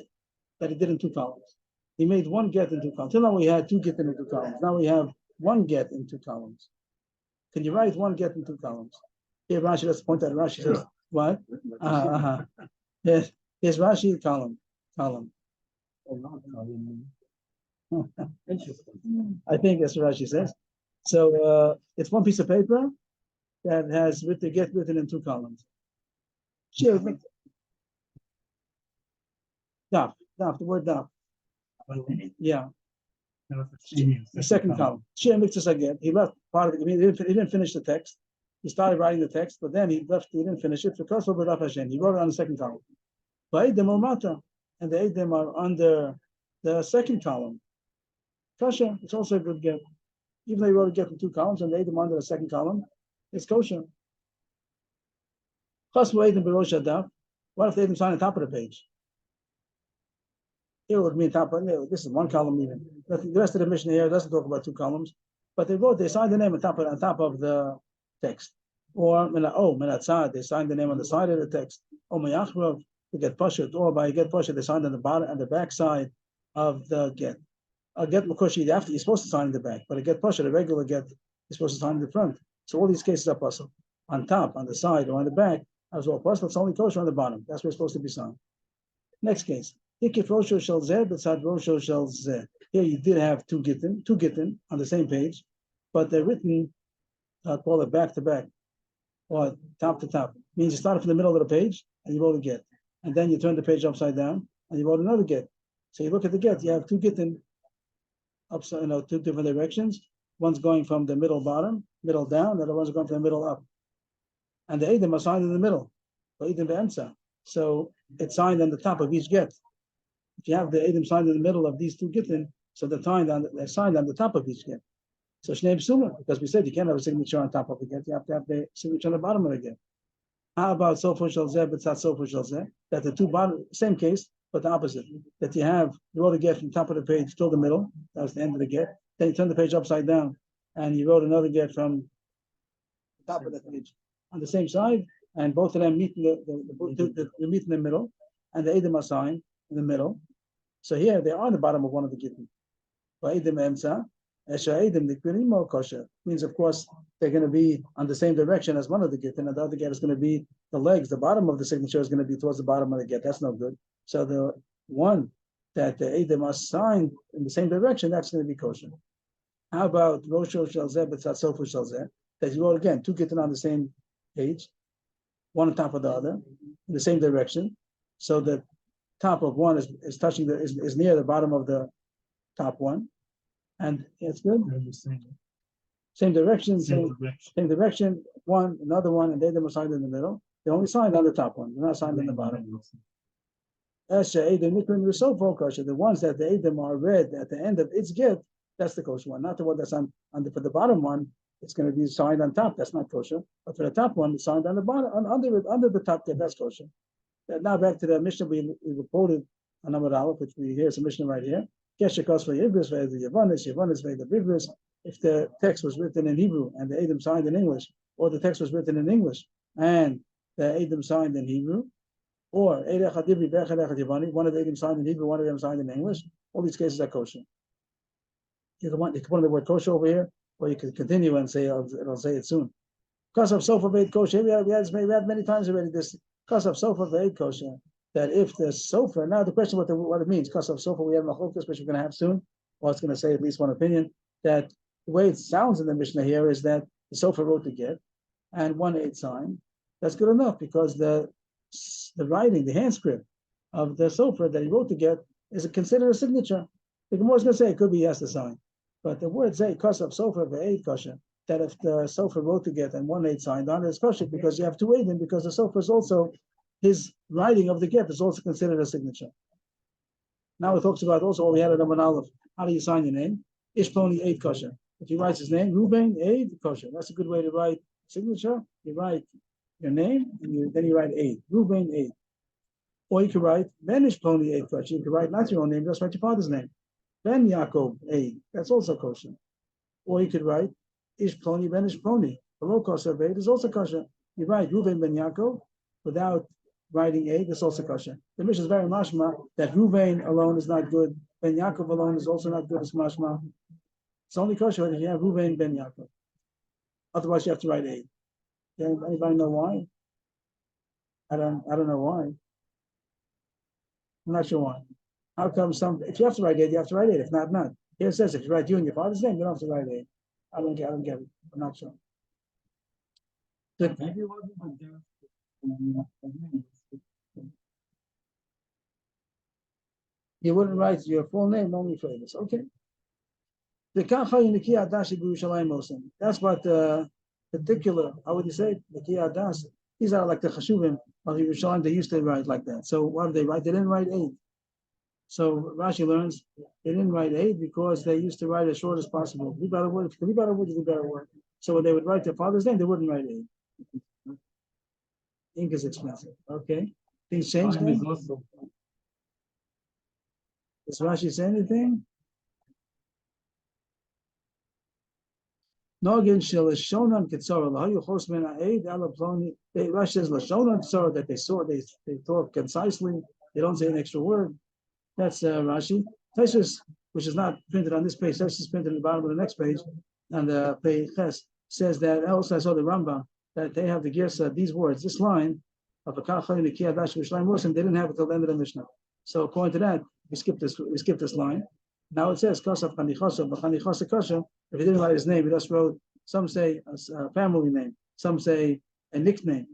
that he did in two columns. He made one get in two columns. Till now we had two get in two columns. Now we have one get in two columns. Can you write one get in two columns? Here Rashi, let's point out. Rashi says what? Yes, Rashi column. I think that's what Rashi says. So it's one piece of paper that has get written in two columns. Daf, the word daf. Yeah. The second column. He left part of it. He didn't finish the text. He started writing the text, but then he didn't finish it. He wrote it on the second column. And the Eidim are under the second column. Kosher, it's also a good get. Even though he wrote a get in two columns, and the Eidim under the second column, it's kosher. What if the Eidim sign on top of the page? It would mean top of this is one column even. The rest of the Mishnah here doesn't talk about two columns, but they signed the name on top of the text. Or Menatzad, they signed the name on the side of the text. Or Mayachrav, to get Pashat, or by get Pashat, they signed on the bottom and the back side of the get. A get Makoshi after you're supposed to sign in the back, but a get Pashat, a regular get, you're supposed to sign in the front. So all these cases are possible. On top, on the side, or on the back, as well possible. It's only kosher on the bottom. That's where it's supposed to be signed. Next case. Here you did have two Gitin on the same page, but they're written, call it back to back, or top to top. Means you started from the middle of the page and you wrote a get, and then you turn the page upside down and you wrote another get. So you look at the get, you have two Gitin upside, two different directions. One's going from the middle down, the other one's going from the middle up, and the Eidim are signed in the middle. So it's signed on the top of each get. If you have the Eidim signed in the middle of these two Gitin, so they're signed on the top of each get. So Shnei Psula, because we said you can't have a signature on top of the get, you have to have the signature on the bottom of the get. How about Sofer Shel Zeh, but it's not Sofer Shel Zeh? That the two bottom, same case, but the opposite. That you wrote a get from the top of the page till the middle, that was the end of the get. Then you turn the page upside down, and you wrote another get from the top of the page on the same side, and both of them meet in meet in the middle, and the Eidim are signed in the middle. So here they are on the bottom of one of the Gitin. By Eidim Emsa, Esha'idim Nikrinimo kosher means, of course, they're going to be on the same direction as one of the Gitin, and the other get is going to be the legs. The bottom of the signature is going to be towards the bottom of the get. That's no good. So the one that the Eidim are signed in the same direction, that's going to be kosher. How about Rosho Shalzeh B'tzat Sofu Shalzeh? That you wrote again, two Gitin on the same page, one on top of the other, in the same direction. So the top of one is touching is near the bottom of the top one. And it's good. Same direction, same direction, one, another one, and they were signed in the middle. They only signed on the top one, they're not signed in the bottom. The ones that the Edom are read at the end of its get, that's the kosher one, not the one that's on the for the bottom one, it's going to be signed on top, that's not kosher. But for the top one, it's signed on the bottom, under the top get, that's kosher. Now back to the Mishnah we reported on Amar Aleph, which we hear some Mishnah right here. If the text was written in Hebrew and the Edom signed in English, or the text was written in English and the Edom signed in Hebrew, or one of the Edom signed in Hebrew, one of them signed in English, all these cases are kosher. You can put the word kosher over here, or you can continue and say, I'll say it soon. Because of sofa veit kosher, we had many times already this. Because of sofa veit kosher, that if the sofa, now the question what it means, because of sofa, we have machlokas, which we're going to have soon, or it's going to say at least one opinion, that the way it sounds in the Mishnah here is that the sofa wrote the get, and 1/8 sign. That's good enough because the writing, the hand script of the sofa that he wrote the get is considered a signature. The Gemara is going to say it could be he has to sign, but the word say because of sofa veit kosher, that if the sofa wrote the get and 1/8 signed on, it's kosher because you have 2 eidim, because the sofa is also his writing of the get is also considered a signature. Now it talks about also what we had at Amar Aleph. How do you sign your name? Ishploni 8 kosher. If he writes his name, Ruben 8 kosher. That's a good way to write signature. You write your name and then you write 8. Ruben 8. Or you could write Ben Ishploni 8 kosher. You could write not your own name, just write your father's name. Ben Yaakov 8. That's also kosher. Or you could write Ishploni Ben Ishploni. Below kosher 8 is also kosher. You write Ruben Ben Yaakov without writing 8, that's also kosher. The Mishnah is very mashma that Ruvain alone is not good, Ben Yaakov alone is also not good, it's mashma. It's only kosher if you have Ruvain Ben Yaakov. Otherwise you have to write 8. Anybody know why? I don't know why. I'm not sure why. How come if you have to write 8, you have to write 8. If not, not. Here it says if you write you and your father's name, you don't have to write 8. I don't get it. I'm not sure. You wouldn't write your full name only for this. Okay. That's what particular, how would you say? These are like the Chashuvim of Yerushalayim. They used to write like that. So what did they write? They didn't write 8. So Rashi learns they didn't write 8 because they used to write as short as possible. So when they would write their father's name, they wouldn't write 8. Ink is expensive. Okay. Things change now? Does Rashi say anything? Nogin shel Shonan Kitzora Lahayu Chosmen Aid Alaploni. Rashi says Lashonan Kitzora that they talk concisely. They don't say an extra word. That's Rashi. Teshus, which is not printed on this page, Teshus is printed at the bottom of the next page, and the page Ches says that also I saw the Rambam that they have the Gersa, these words, this line of the Kachay Nikia Dash Vishlayim Muslim, they didn't have it till the end of the Mishnah. So according to that, we skipped this line. Now it says Kasaf Chanichasa, but Chanichasa Kasha, if he didn't write his name, he just wrote, some say a family name, some say a nickname.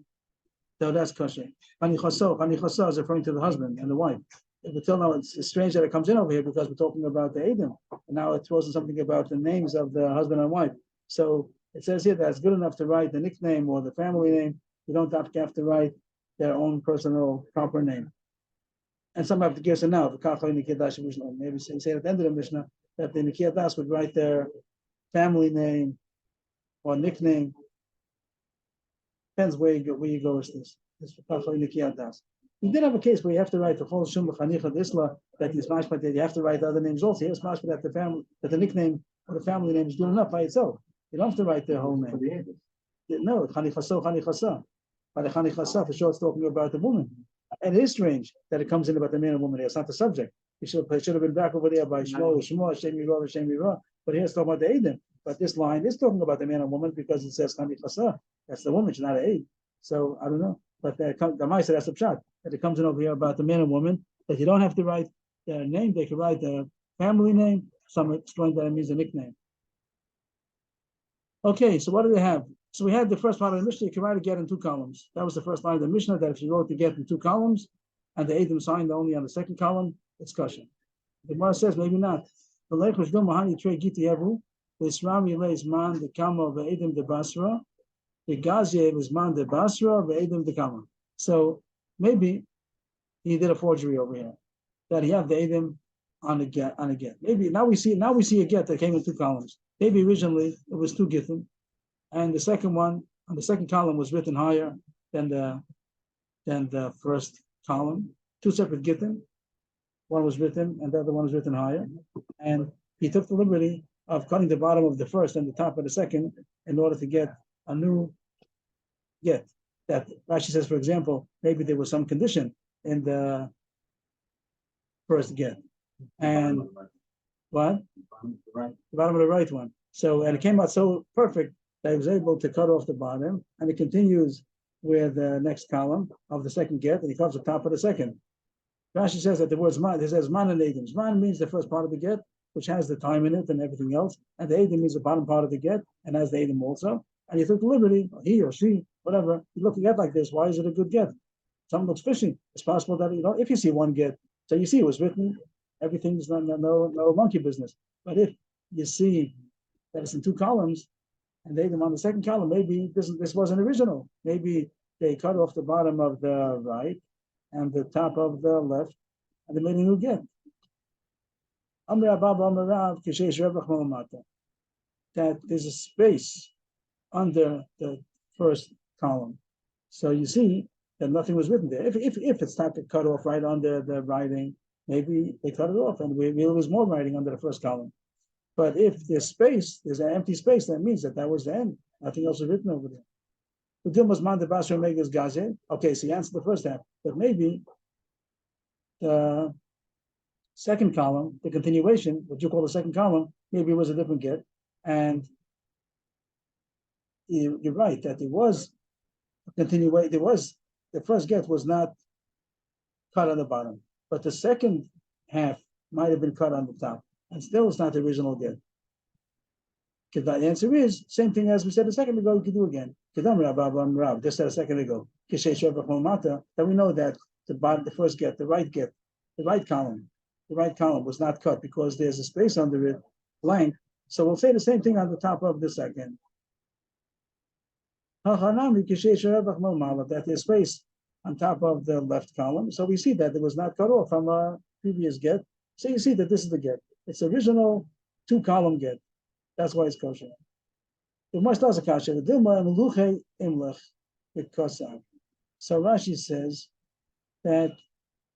So that's Kasha. Chanichasa is referring to the husband and the wife. Until now, it's strange that it comes in over here because we're talking about the Edom. And now it throws in something about the names of the husband and wife. So it says here that it's good enough to write the nickname or the family name. You don't have to write their own personal proper name. And some have to guess it now. Maybe say at the end of the Mishnah that the Nikia Das would write their family name or nickname. Depends where you go with this. This is Nikia Das. You did have a case where you have to write the whole Shum Chanicha Disla that is mashma that you have to write the other names also. Here's mashma that the nickname or the family name is good enough by itself. You don't have to write their whole name. No, Chanichasa. By the Chanichasa, for sure it's talking about the woman. And it is strange that it comes in about the man and woman here. It's not the subject. It should have been back over there by Shmo, Shem Yirah, Shem Yirah. But here's talking about the Eidim. But this line is talking about the man and woman because it says Chani Chasa. That's the woman, it's not an Eid. So I don't know. But the Maisa, that's the pshat. That it comes in over here about the man and woman, that you don't have to write their name, they can write their family name. Some explain that it means a nickname. Okay, so what do they have? So we had the first part of the Mishnah, you can write a get in 2 columns. That was the first line of the Mishnah, that if you wrote the get in 2 columns, and the Eidim signed only on the second column, it's kosher. The Gemara says maybe not. The Leichus Dom Mahani Trey Giti Evu, the Isrami Leis Man, the Kama, the Eidim the Basra, the Gaziev is Man the Basra, the Eidim the Kama. So maybe he did a forgery over here, that he had the Eidim on a get. Maybe now we see a get that came in 2 columns. Maybe originally it was 2 Gitin, and the second one on the second column was written higher than the first column. 2 separate Gitin. One was written and the other one was written higher. And he took the liberty of cutting the bottom of the first and the top of the second in order to get a new get. That Rashi says, for example, maybe there was some condition in the first get. And what? The bottom of the right one. So, and it came out so perfect that he was able to cut off the bottom, and it continues with the next column of the second get, and he cuts the top of the second. Rashi says that the words man, he says man and Eidim. Man means the first part of the get, which has the time in it and everything else, and the Eidim means the bottom part of the get, and has the Eidim also. And he took the liberty, he or she, whatever, you look at get like this, why is it a good get? Someone looks fishy. It's possible that, if you see one get, so you see it was written, everything's no monkey business. But if you see that it's in 2 columns, and they them on the second column, maybe this wasn't original. Maybe they cut off the bottom of the right and the top of the left, and they made a new get. That there's a space under the first column. So you see that nothing was written there. If it's not cut off right under the writing, maybe they cut it off, and there was more writing under the first column. But if there's space, there's an empty space, that means that was the end. Nothing else is written over there. The Dilm was man the Basra Megas Gaze. Okay, so you answered the first half, but maybe the second column, the continuation, what you call the second column, maybe it was a different get. And you're right that there was a continuation. The first get was not cut on the bottom, but the second half might have been cut on the top, and still it's not the original get. The answer is same thing as we said a second ago. We could do again. Just said a second ago. That we know that the first get, the right column was not cut because there's a space under it, blank. So we'll say the same thing on the top of the second. That there's space on top of the left column. So we see that it was not cut off from a previous get. So you see that this is the get. It's original 2-column get. That's why it's kosher. The most does a kosher. The Dilma and Luche Imlech with Kosav. So Rashi says that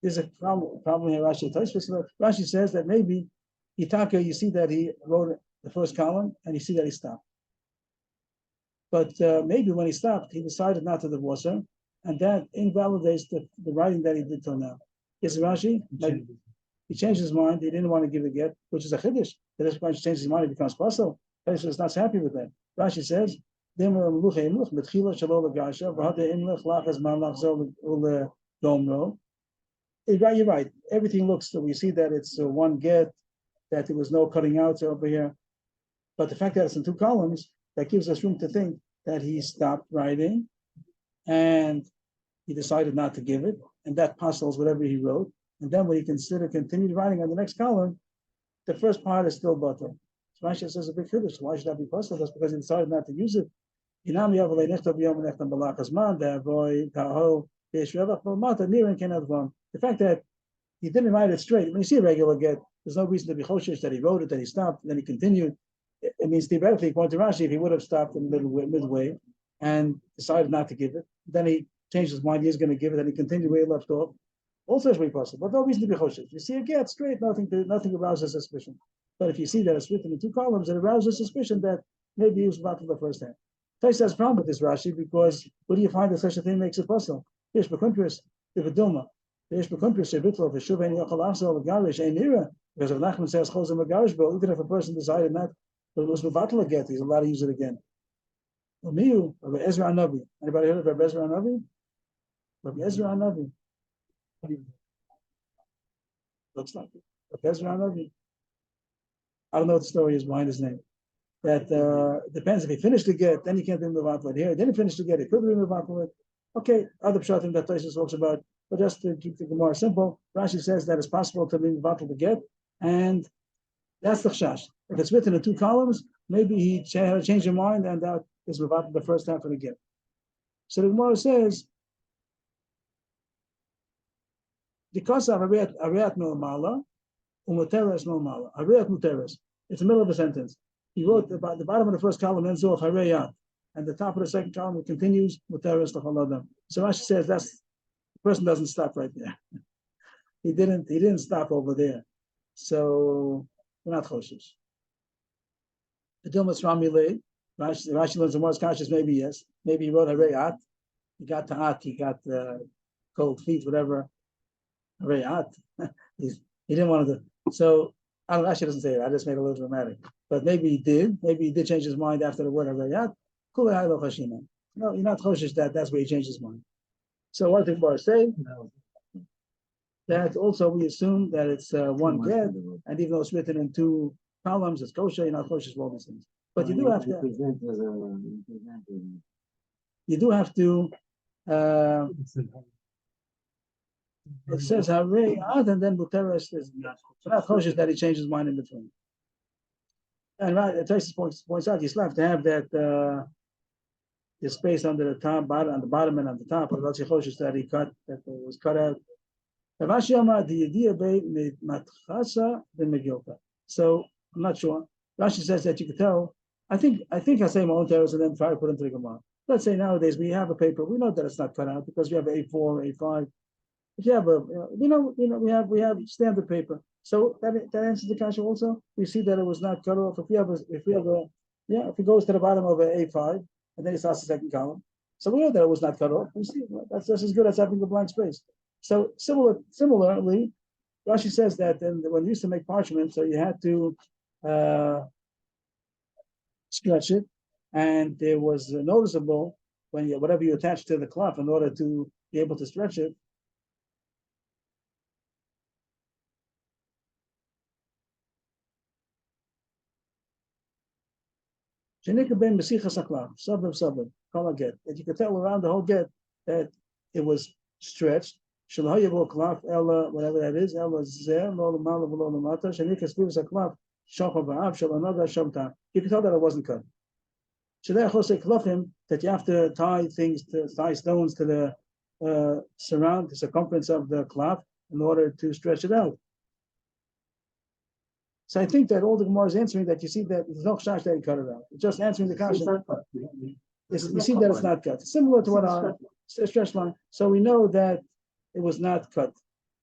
there's a problem here. Rashi says that maybe Itaka, you see that he wrote the first column and you see that he stopped. But maybe when he stopped, he decided not to divorce her, and that invalidates the writing that he did till now. Is Rashi? He changed his mind. He didn't want to give a get, which is a chiddush. The next point changes his mind, it becomes possible. Rashi is not happy with that. Rashi says, you're right. Everything looks, so we see that it's one get, that there was no cutting out over here. But the fact that it's in 2 columns, that gives us room to think that he stopped writing and he decided not to give it, and that puzzles whatever he wrote. And then when he continued writing on the next column, the first part is still butter. So Rashi says a big chiddush. Why should that be puzzled? That's because he decided not to use it. The fact that he didn't write it straight. When you see a regular get, there's no reason to be choshesh that he wrote it, that he stopped, then he continued. It means theoretically, according to Rashi, if he would have stopped in midway and decided not to give it, then he changed his mind, he's going to give it, and he continued where he left off. Also, it's very possible, but no reason to be choshesh. You see a get straight, nothing arouses suspicion. But if you see that it's written in 2 columns, it arouses suspicion that maybe he was about to the first hand. Tais has a problem with this Rashi because where do you find that such a thing makes it possible? Here's the contrast, the Vidilma. Because if Nachman says Chosem Megarish, but even if a person decided not to lose Mevatel get, he's allowed to use it again. Rabbi Ezra Hanavi. Anybody heard of Rabbi Ezra Hanavi? Rabbi Ezra Hanavi. Looks like it. Rabbi Ezra Hanavi. I don't know what the story is behind his name. That depends. If he finished the get, then he can't be Mevatel. Here, he didn't finish the get, he could be Mevatel. Okay, other pshatim that Tosfos talks about, but just to keep the Gemara simple, Rashi says that it's possible to be Mevatel the get, and that's the chashash. If it's written in 2 columns, maybe he had to change his mind, and that is Mevatel the first half of the get. So the Gemara says, because of Ariat Milmala, Umuteres Milmala, Ariat Muteres. It's the middle of a sentence. He wrote about the bottom of the first column ends off Hareyat, and the top of the second column it continues Muteres L'Chaladam. So Rashi says the person doesn't stop right there. He didn't stop over there. So we're not choshesh. The Dilmas Ramile, Rashi learns the most conscious, maybe yes. Maybe he wrote Hareyat. He got Ta'at, he got cold feet, whatever. Hareyat. He didn't want to do. So I don't actually doesn't say it. I just made it a little dramatic. But maybe he did. Maybe he did change his mind after the word Hareyat. No, you're not choshesh that's where he changed his mind. So what did the Gemara say? That also we assume that it's one get, and even though it's written in 2 columns, it's kosher. You're not choshesh for all these things. But you do have to. You do have to. It says Hareyat, and then Muteres is not choshesh that he changed his mind in between. And right, Tosfos points out you still have to have that the space under the top, bottom, on the bottom and on the top, or else choshesh that he cut, that was cut out. So I'm not sure. Rashi says that you could tell. I think I say my own terrors and then try to put into the Gemara. Let's say nowadays we have a paper, we know that it's not cut out because we have A4, A5. If you have we have standard paper. So that answers the question also. We see that it was not cut off. If it goes to the bottom of an A5 and then it starts the second column. So we know that it was not cut off. We see that's just as good as having a blank space. So similarly, Rashi says that when you used to make parchment, so you had to stretch it, and there was noticeable when whatever you attach to the cloth in order to be able to stretch it. That you could tell around the whole get that it was stretched. Whatever that is, you can tell that it wasn't cut. That you have to tie stones to the the circumference of the cloth in order to stretch it out. So I think that all the Gemara is answering that you see that there's no chash that he cut it out. It's just answering the question. You see that it's not cut. Similar to what our stretch line. So we know that it was not cut.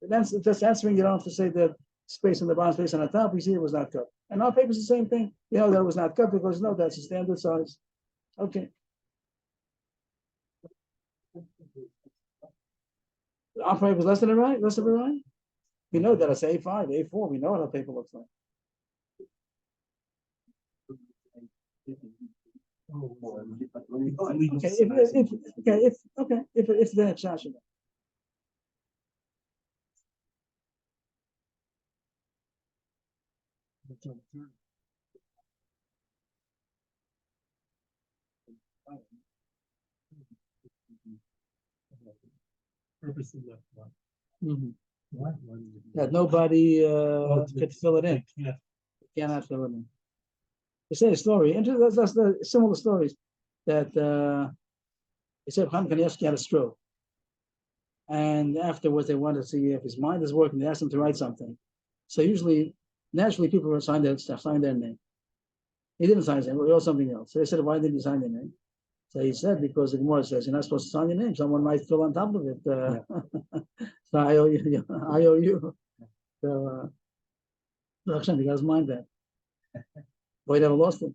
That's just answering. You don't have to say that space on the bottom, space on the top. We see it was not cut. And our paper is the same thing. You know that it was not cut because no, that's a standard size. Okay. Our paper is less than a right. Less than a right. We know that it's A5, A4. We know what our paper looks like. Okay, if the Shasha. Purposely left one. That nobody could fill it in. Yeah. Cannot fill it in. To say a story, and that's the similar stories that he said Chaim Kanievsky had a stroke, and afterwards they wanted to see if his mind is working. They asked him to write something. So naturally, people would sign their name. He didn't sign his name; he wrote something else. So they said, "Why didn't you sign your name?" So he said, "Because the Gemara says you're not supposed to sign your name. Someone might fill on top of it. So I owe you. I owe you." So he got his mind back. Boy, he never lost it.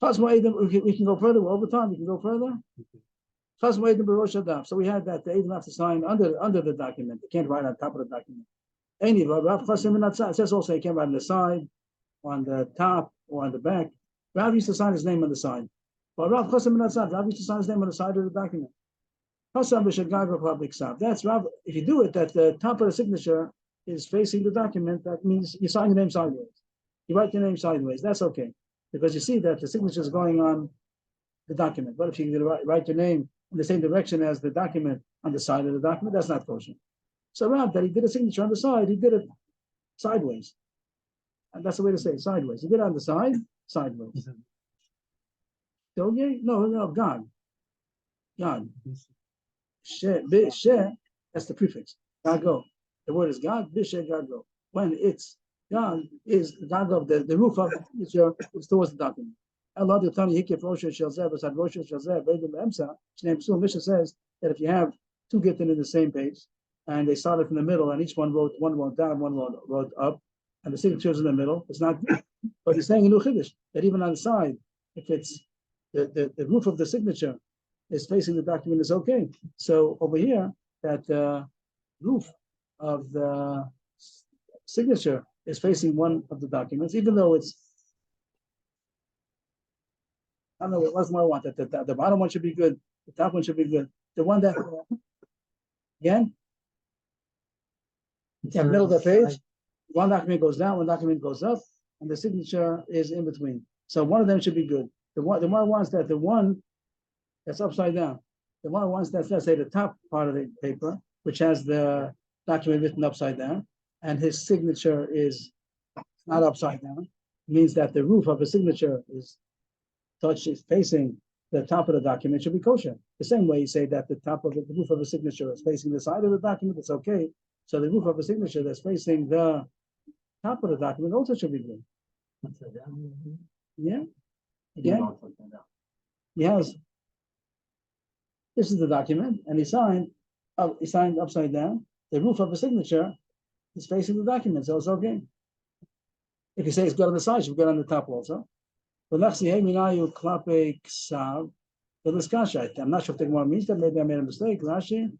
We can go further. Over time, we can go further. So we had that the Eidim have to sign under the document. They can't write on top of the document. It says also you can't write on the side, on the top, or on the back. Rav used to sign his name on the side. But Rav used to sign his name on the side of the document. That's Rav. If you do it, that the top of the signature is facing the document, that means you sign your name sideways. You write your name sideways. That's okay. Because you see that the signature is going on the document. But if you write your name in the same direction as the document on the side of the document, that's not kosher. So Rav, that he did a signature on the side, he did it sideways. And that's the way to say it, sideways. He did it on the side, sideways. So, yeah, no, God. She, that's the prefix. God go. The word is God, bishe, God go. When it's God, is God go, the roof of the signature is towards the document. Mishnah says that if you have two Gitin in the same page, and they started from the middle, and each one wrote down, one wrote up, and the signature is in the middle, it's not good. But he's saying in Chiddush that even on the side, if it's the roof of the signature is facing the document, is okay. So over here, that roof of the signature is facing one of the documents, even though it's, I don't know, what's more I want, that the bottom one should be good, the top one should be good. The one that, again, in the middle of the page, one document goes down, one document goes up, and the signature is in between. So one of them should be good. The one wants that the one that's upside down, the one wants that, let's say, the top part of the paper, which has the document written upside down, and his signature is not upside down, means that the roof of the signature is facing the top of the document, should be kosher. The same way you say that the roof of the signature is facing the side of the document, it's okay. So the roof of a signature that's facing the top of the document also should be good. Yeah. Again, he has. This is the document, and he signed upside down. The roof of a signature is facing the document, so it's okay. If you say it's good on the side, you should be good on the top also. I'm not sure if the Gemara means that. Maybe I made a mistake. Rashi.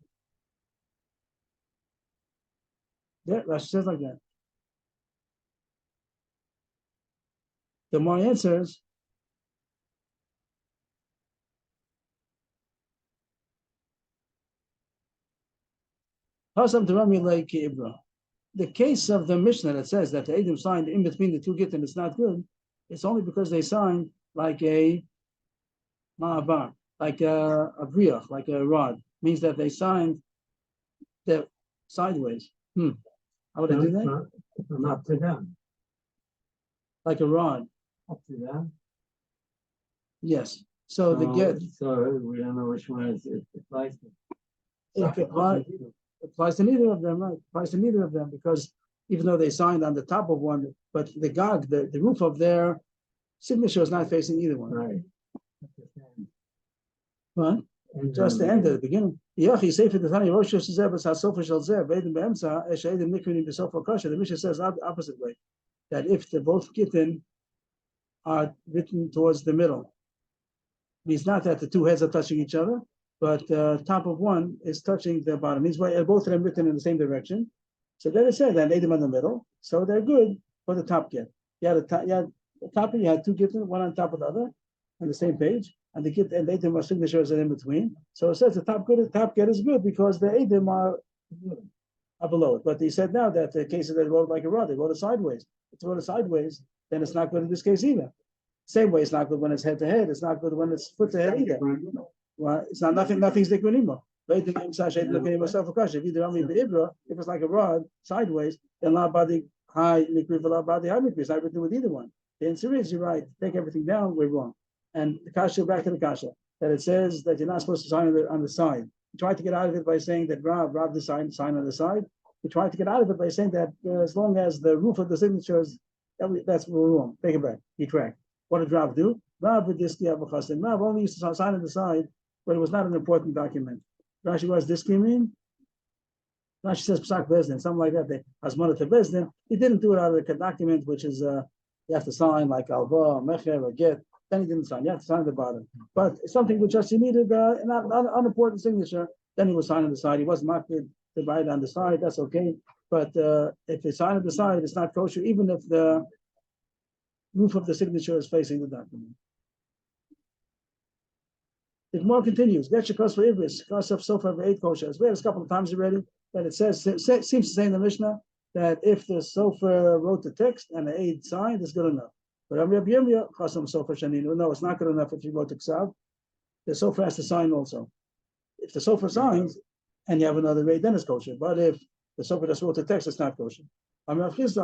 Yeah, Rashi says like that. The more answers. The case of the Mishnah that says that the Eidim signed in between the two Gitin is not good, it's only because they signed like a ma'abar, like a briach, like a rod. Means that they signed the sideways. How would I do that? Up to down. Like a rod. Up to down. Yes. So the get. So we don't know which one it applies to. It applies to neither of them, right? It applies to neither of them because even though they signed on the top of one, but the gag, the roof of their signature is not facing either one. Right. What? Just the end at the beginning. The Mishnah says opposite way, that if the both Gitin are written towards the middle, means not that the two heads are touching each other, but top of one is touching the bottom. Means both of them written in the same direction. So then it said that they them in the middle, so they're good for the top get. You had the top, you had two Gitin, one on top of the other, on the same page, and the Git and the Eidim signatures are in between. So it says the top get is good because the Eidim are below it. But he said now that the cases that wrote like a rod, they wrote it sideways. If they wrote it sideways, then it's not good in this case either. Same way, it's not good when it's head to head. It's not good when it's foot to head either. Well, it's not nothing's liquid anymore. If it's like a rod sideways, then la body high liquid, la body high liquid. It's not written with either one. The answer is you're right. Take everything down. We're wrong. And the kasha, back to the kasha, that it says that you're not supposed to sign on the side. You try to get out of it by saying that Rav the sign on the side. You try to get out of it by saying that as long as the roof of the signatures, that's wrong. Take it back. He correct. What did Rav do? Rav only used to sign on the side, but it was not an important document. Rashi was this mean? Rashi says Psak Bezdin, something like that. They Asmana to Bezdin. He didn't do it out of the document, which is you have to sign like Alva, Mecher, or Get. then he didn't sign. You have to sign at the bottom. But something which just he needed an unimportant signature, then he was signing on the side. He wasn't marked to write on the side. That's okay. But if they sign at the side, it's not kosher, even if the roof of the signature is facing the document. The Gemara continues. Get your cost for Ibris, cost of sofa for 8 kosher. We had a couple of times already that it seems to say in the Mishnah that if the sofa wrote the text and the aid signed, it's good enough. But Rabbi Yirmiyah, Chasam Sofa Shaninu, no, it's not good enough if you wrote the Ksav. The sofa has to sign also. If the sofa signs and you have another aid, then it's kosher. But if the sofa just wrote the text, it's not kosher. This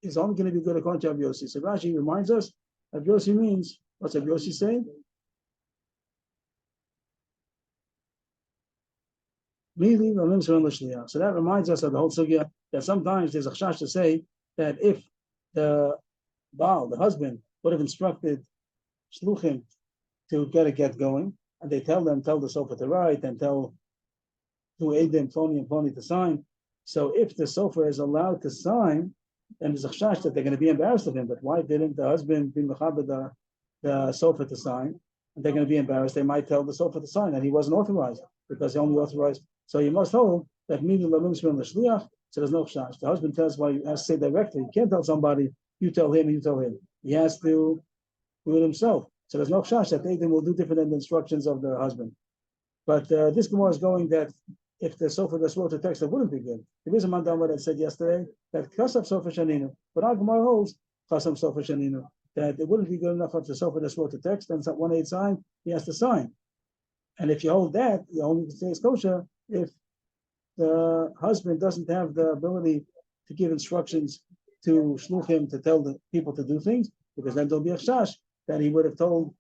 is only going to be good according to Rabbi Yossi. So Rashi reminds us, Rabbi Yossi means, what's Rabbi Yossi saying? So that reminds us of the whole sugya that sometimes there's a chash to say that if the Baal, the husband, would have instructed shluchim to get going, and they tell the sofa to write and tell to aid them, phony and phony to sign. So if the sofa is allowed to sign, then there's a chash that they're going to be embarrassed of him. But why didn't the husband be mechaber the sofa to sign? And they're going to be embarrassed. They might tell the sofa to sign that he wasn't authorized because he only authorized. So you must hold that meaning the shliach. So there's no chash. The husband tells why he has to say directly. You can't tell somebody, you tell him, and you tell him. He has to do it himself. So there's no chash that they will do different than the instructions of the husband. But this Gemara is going that if the sofa just wrote the text, that wouldn't be good. There is a mandama that said yesterday that kasam sofa shaninu, but our Gemara holds kasam sofa shaninu, that it wouldn't be good enough if the sofa just wrote the text and one aid sign, he has to sign. And if you hold that, you only say it's kosher if the husband doesn't have the ability to give instructions to shluchim to tell the people to do things, because then there'll be a chash that he would have tell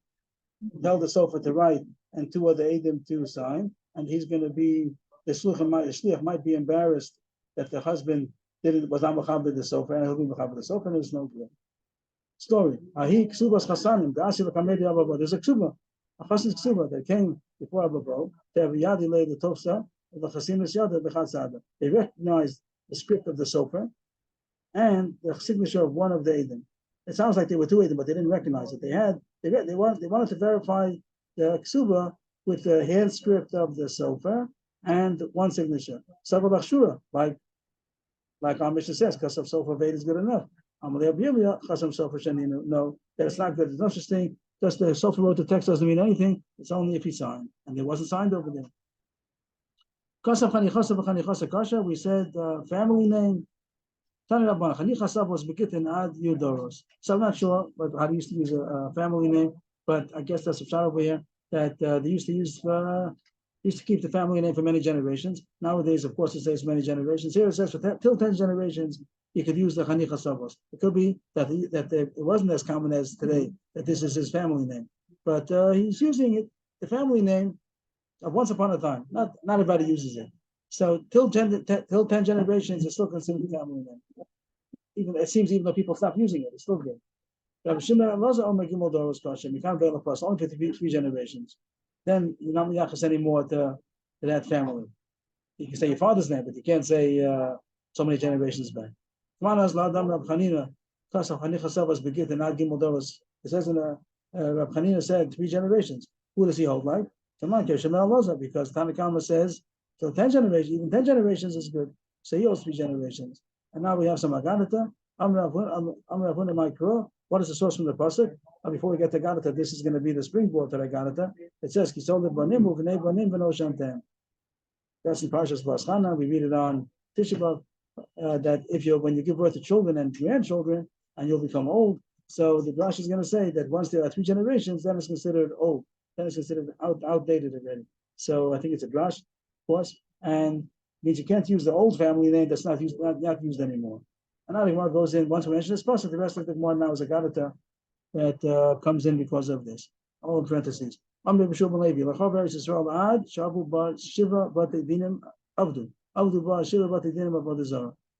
the sofa to write and 2 other aidim to sign, and he's going to be the shliach might be embarrassed that the husband was not mechaber the sofa, and he'll be mechaber the sofa, and there's no good. Story. There's a ksuba, a chasin's ksuba that came before Abba they have yadi lay the tofsa of the chasinus yada the chatzada. They recognized the script of the sofa and the signature of one of the aidim. It sounds like they were 2 aidim, but they didn't recognize it. They wanted to verify the ksuba with the hand script of the sofa and one signature. Savah like our Mishnah says, because of sofa veda is good enough. No, that it's not good. There's no such thing. Just the sofa wrote the text doesn't mean anything. It's only if he signed, and it wasn't signed over there. We said family name. was Gitin ad Yudoros. So I'm not sure, but how they used to use a family name. But I guess that's a shot over here that they used to keep the family name for many generations. Nowadays, of course, it says many generations. Here it says till 10 generations, you could use the Chanicha Savos. It could be that it wasn't as common as today, that this is his family name. But he's using it, the family name, of once upon a time. Not everybody uses it. So till 10 generations, it's still considered the family name. Even though people stop using it, it's still good. Rabbi Shimon only for 3 generations. Then you're not miyachas anymore to that family. You can say your father's name, but you can't say so many generations back. It says in Rab Chanina said 3 generations. Who does he hold like? Because Tanakama says till 10 generations, even 10 generations is good. So he holds 3 generations. And now we have some Aganata. What is the source from the pasuk? Before we get to Aganata, this is going to be the springboard to Aganata. It says Kisol banim uvnei banim v'no shantem. That's in Parshas Vaschana. We read it on Tisha B'av that when you give birth to children and grandchildren and you'll become old. So the Rashi is going to say that once there are 3 generations, then it's considered old. Then it's considered outdated already. So I think it's a drash, of course, and means you can't use the old family name that's not used anymore. And now the Gemara goes in, once we mention this pasuk, the rest of the Gemara now is a Gadata that comes in because of this. All in parentheses. The Eretz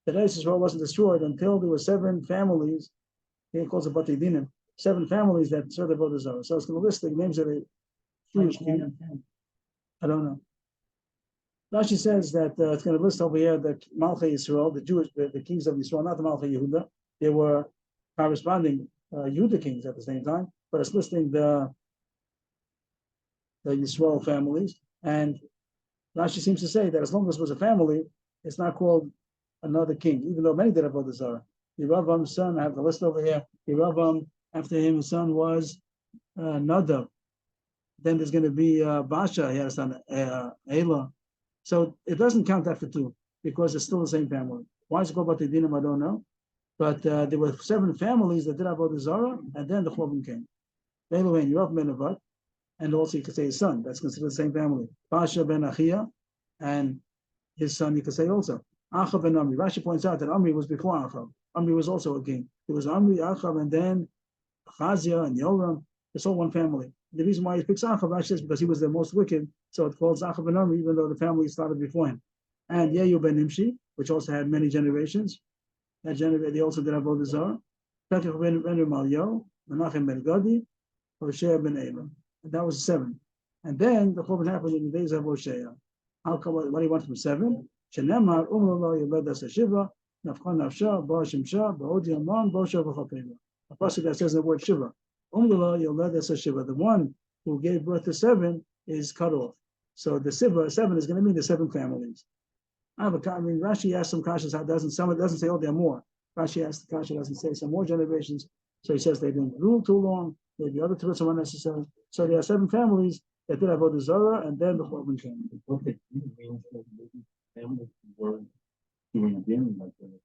Yisrael wasn't destroyed until there were 7 families. He calls it Batei Dinim, 7 families that served the Avodah Zarah. So it's going to list the names of the Jewish king. I don't know. Rashi says that it's going to list over here that Malchei Yisrael, the kings of Yisrael, not the Malchei Yehuda, they were corresponding Yudah kings at the same time, but it's listing the Yisrael families. And Rashi seems to say that as long as it was a family, it's not called another king, even though many did avodah zarah. Yeravam's son, I have the list over here. Yeravam, after him, his son was Nadav. Then there's going to be Basha, he had a son, Elah. So it doesn't count that for two because it's still the same family. Why is it called Batidinim? I don't know. But there were 7 families that did avodah zarah, and then the Churban came. Elohim, Yerav ben Nevat, and also you could say his son. That's considered the same family. Basha ben Achia, and his son you could say also. Achav ben Amri. Rashi points out that Amri was before Achav. Amri was also a king. It was Amri, Achav, and then Chazia and Yoram. It's all one family. The reason why he picks Achav, Rashi says, because he was the most wicked, so it calls Achav ben Amri, even though the family started before him. And Yehu ben Nimshi, which also had many generations. That they also did avodah zarah. Pekach ben Rumalyo, Menachem ben Gadi, Hoshea ben Elam. And that was 7. And then the Churban happened in the days of Hoshea. How come? What do you want from 7? Shenemar Umrullah Yeled Asa Shiva, Nafchan Nafsha, Ba Shimsha, Ba'od Yaman, Bosha V'Chapeva. A pasuk that says the word Shiva. Umrullah Yeled Asa Shiva. The one who gave birth to 7 is cut off. So the 7 is going to mean the 7 families. Rashi asked some kashas how it doesn't say, oh, there are more. Rashi asked the kasha, doesn't say some more generations. So he says they didn't rule too long. Maybe other tibbets are unnecessary. So there are 7 families that did avodah zarah, and then the Churban came. Okay, means that the families were doing din like that.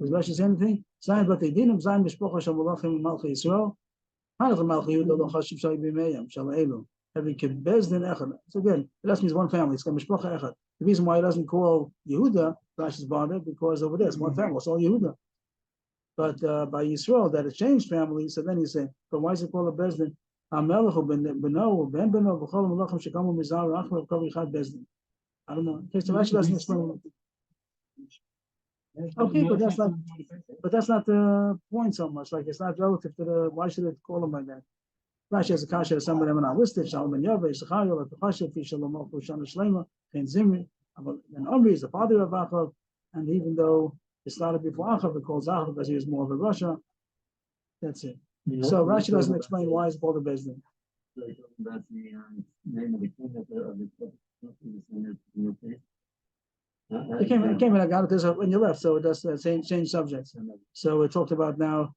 Does Rashi say anything? Zayin Batidinim, Zayin Mishpocha Shamulachim Malchi Yisrael. Hanach Malchi Yudah Lo Chashiv Shai B'Meyam Shal Elu. Having Kebezdin Echad. So again, it doesn't mean one family. It's got Mishpocha Echad. The reason why it doesn't call Yehuda, Rashi's bothered, because over there it's one family. It's all Yehuda. But by Yisrael, that it changed families, so then you say, but why is it called a Bezdin? I don't know. Okay, so Rashi doesn't explain. Okay, but that's not the point so much. Like it's not relative to the. Why should it call them like that? Rashi has a kasha to some of them are not listed. Shalom ben Yaveh, Shachayel, Tachashev, Shalom, Shana Shlema, Ken Zimri, and Omri is the father of Achav, and even though it started before Achav, it calls Achav because he was more of a Russia. That's it. So Rashi doesn't explain why it's called a Bezdin. That's the name of the king of the It came in Agadah when you left, so it does change subjects. So we talked about now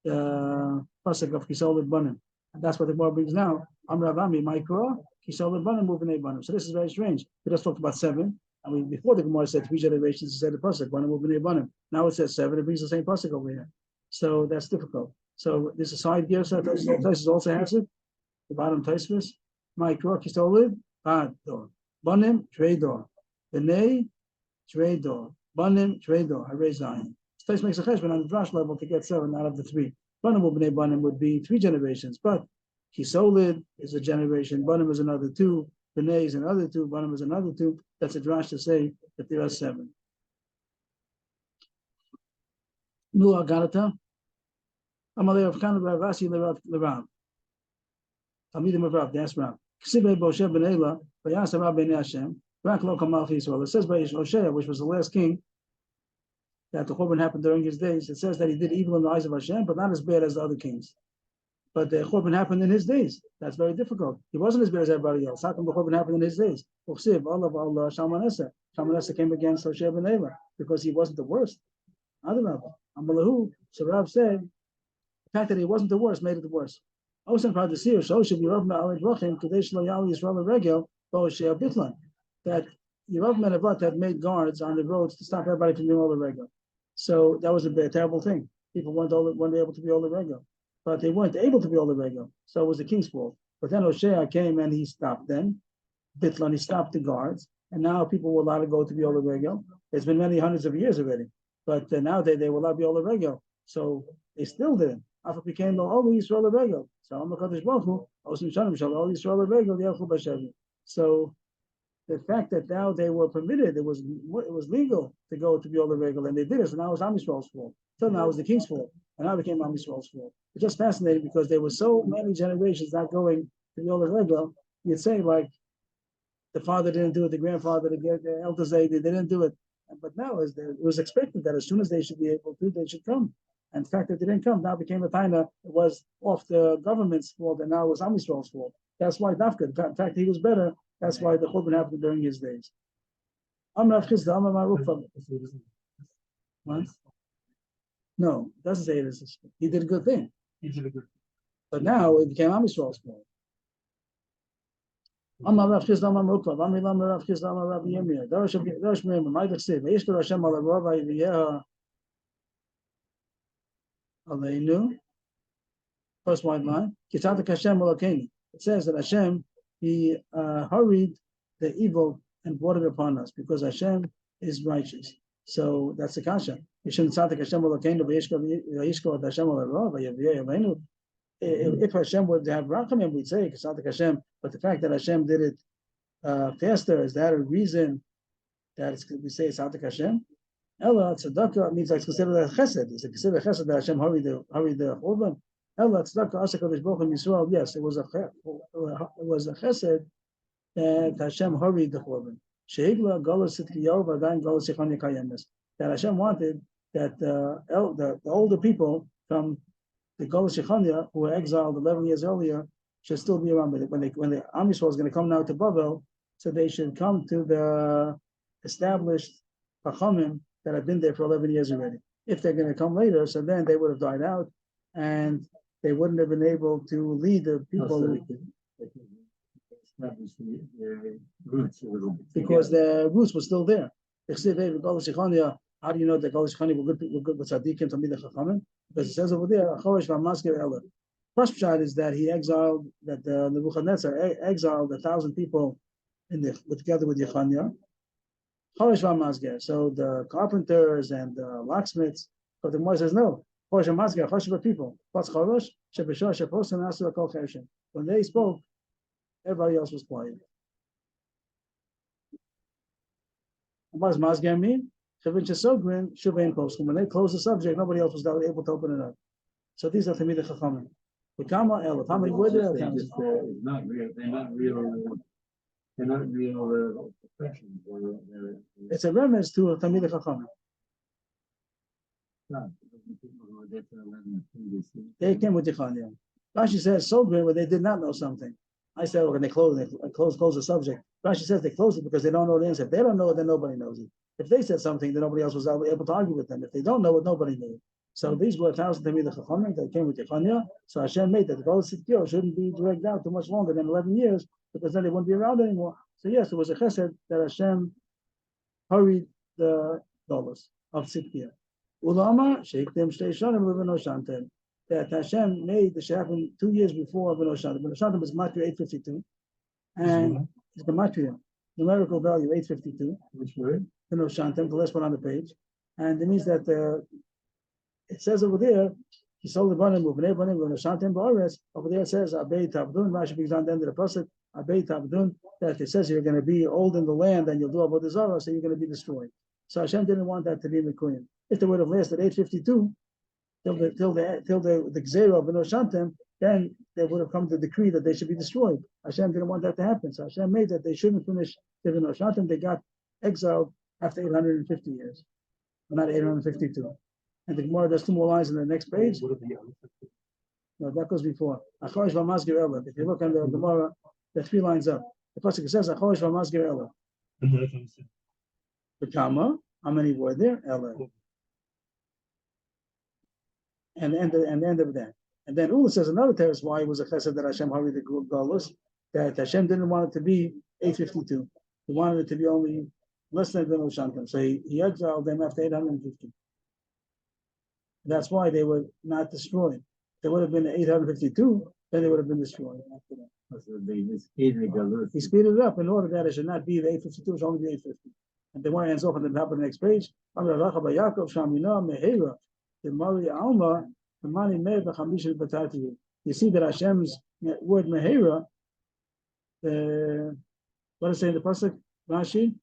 pasuk of Kisol Banim, and that's what the Gemara brings now. Amar Avami Mikra Kisol Banim Moving Banim. So this is very strange. We just talked about 7. I mean, before the Gemara said 3 generations, it said the pasuk Banim Moving Banim. Now it says 7. It brings the same pasuk over here. So that's difficult. So there's a side here. So Tosfos also has it. The bottom Tosfos. Mikra Kisol Dor Banim Tredor Bnei Tredor Banim Tredor Harei Zion. Tosfos makes a cheshbon on the drash level to get 7 out of the 3. Banim Bnei Banim would be 3 generations, but Kisolid is a generation. Banim is another 2. Bnei is another 2. Banim is another 2. That's a drash to say that there are 7. Nu Agarata. Amalei of Kana Ravasi Lerav. Talmidim of Rav. That's Rav. Ksibei Boshe ben Ela. Vayasa Rav ben Hashem. Rak Lo Kamal Yisrael. It says by Hoshea, which was the last king, that the Churban happened during his days. It says that he did evil in the eyes of Hashem, but not as bad as the other kings. But the Churban happened in his days. That's very difficult. He wasn't as bad as everybody else. How come the Churban happened in his days? Uchsiv, Allah, Shalmaneser. Shalmaneser came against Hoshea ben Ela because he wasn't the worst. Adarabah. Amalahu. So Rav said, the fact that he wasn't the worst made it the worst. Osan Pradesir, so should be Rav Ma'al Drachim, Kadesh Lo Yali Yisrael Regel, Hoshea Bitlan. That Yerav Menavat had made guards on the roads to stop everybody from doing all the regel. So that was a terrible thing. People weren't able to be all the regel. But they weren't able to be all the regel. So it was the king's fault. But then Hoshea came and he stopped them. Bitlan, he stopped the guards. And now people were allowed to go to be all the regel. It's been many hundreds of years already. But now they were allowed to be all the regel. So they still didn't. After became the all Yisrael the regel. So I'm Kadosh Baruch Hu, Osim Shanim Shal all Yisrael the regel, Yelchu B'Shevi. So the fact that now they were permitted, it was legal to go to be all the regel, and they did it. So now it was Am Yisrael's fault. So now it was the king's fault, and now it became Am Yisrael's fault. It's just fascinating because there were so many generations not going to be all the regel. You'd say like the father didn't do it, the grandfather, the elders they didn't do it, but now it was expected that as soon as they should be able to, they should come. And the fact that they didn't come now became a taina. It was off the government's fault, and now it was Am Yisrael's fault. That's why Dafka. In fact, he was better. That's why the churban happened during his days. Amar Chisda, Amar Marukva. What? No, it doesn't say it is. He did a good thing. He did a good. But now it became Am Yisrael's fault. Amar Rav Chisda, Amar Marukva. Amar Lam Rav Chisda, Amar Rav Yemir. Darash Mehemah. Ma'idach Siv. Yishkar Hashem al Rav Yeha Aleinu. First white line. Kitzatak Hashem Elokeinu. It says that Hashem, he hurried the evil and brought it upon us because Hashem is righteous. So that's the kasha. If Hashem would have rachamim, we'd say Kitzatak Hashem. But the fact that Hashem did it faster, is that a reason that we say it's Kitzatak Hashem? Ella tzedakah means like it's considered a chesed. It's considered a chesed that Hashem hurried the churban. Ella tzedakah asakadosh baruch hu Yisrael. Yes, it was a chesed that Hashem hurried the churban. Sheigla galus sitkiyahu v'adayin galus yichanya kayemes. That Hashem wanted that the older people from the galus yichanya who were exiled 11 years earlier should still be around. But when the Am Yisrael is going to come now to Bavel, so they should come to the established chachamim that have been there for 11 years already. If they're going to come later, so then they would have died out, and they wouldn't have been able to lead the people. Because the roots were still there. How do you know that Galus Yichani were good with Tzadikim to be the chachamim? Because it says over there, first shot is that he exiled, that Nebuchadnezzar exiled 1,000 people together with Yechanya. So the carpenters and the locksmiths, but the Gemara says no. People. When they spoke, everybody else was quiet. What does Mazger mean? When they closed the subject, nobody else was able to open it up. So these are Tamid Chachamim. How many were there? They're not real professions. It's a remnants to a Tamid Chachamim. They came with Yechanya. Rashi says so great, but they did not know something. I said, well, when they close the subject. Rashi says they closed it because they don't know the answer. If they don't know it, then nobody knows it. If they said something, then nobody else was able to argue with them. If they don't know it, nobody knew it. So these were 1,000 Tamid Chachamim that came with Yechanya. So Hashem made that the Golus Sitkiyo shouldn't be dragged out too much longer than 11 years, because then they wouldn't be around anymore. So yes, it was a chesed that Hashem hurried the Golus of Sitkiyo. Ulama Sheikdim Shtei Shanim Levino Shantem. That Hashem made the happen 2 years before Beno Shantem. Beno Shantem is Matthew 852, and it's the Matthew numerical value 852. Which word? Beno Shantem, the last one on the page, and it means that it says over there he sold the banim with Bnei Banim Beno Shantem Ba'aretz. Over there it says Abei Tabdun. Rashi begins on the end of the pasuk Abei Tabdun, that it says you're going to be old in the land and you'll do Avodah Zarah, so you're going to be destroyed. So Hashem didn't want that to be Mekuyim. If they would have lasted 852 till the Gzera of Beno Shantem, then they would have come to the decree that they should be destroyed. Hashem didn't want that to happen, so Hashem made that they shouldn't finish the Beno Shantem. They got exiled after 850 years, not 852. And the Gemara does 2 more lines in the next page. No, that goes before. If you look on the Gemara, the 3 lines up. The pasuk says Achorish v'Masger Ela. The Kama, how many were there? Ela. And the end of that. And then Ula says another terrace why it was a chesed that Hashem hurried the Galus, that Hashem didn't want it to be 852. He wanted it to be only less than Beno Shantem. So he exiled them after 850. That's why they were not destroyed. If they would have been 852, then they would have been destroyed after that. So they speeded the Galus. He speeded it up in order that it should not be the 852, it should only be 850. And the one ends off on the top of the next page. You see that Hashem's word Mehera, what does it say in the pasuk? Rashi,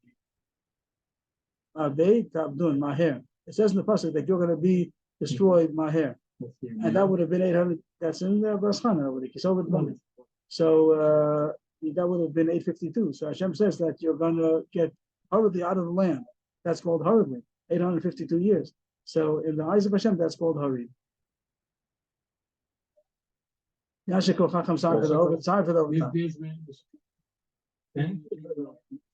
Abei Tabdun Maher. It says in the pasuk that you're going to be destroyed Maher, and that would have been 800. That's in the Brashana already. So that would have been 852. So Hashem says that you're going to get hurriedly out of the land. That's called hurriedly. 852 years. So in the eyes of Hashem, that's called hurried. Yashikol Chacham, sorry for the overtime. If there's man- Then,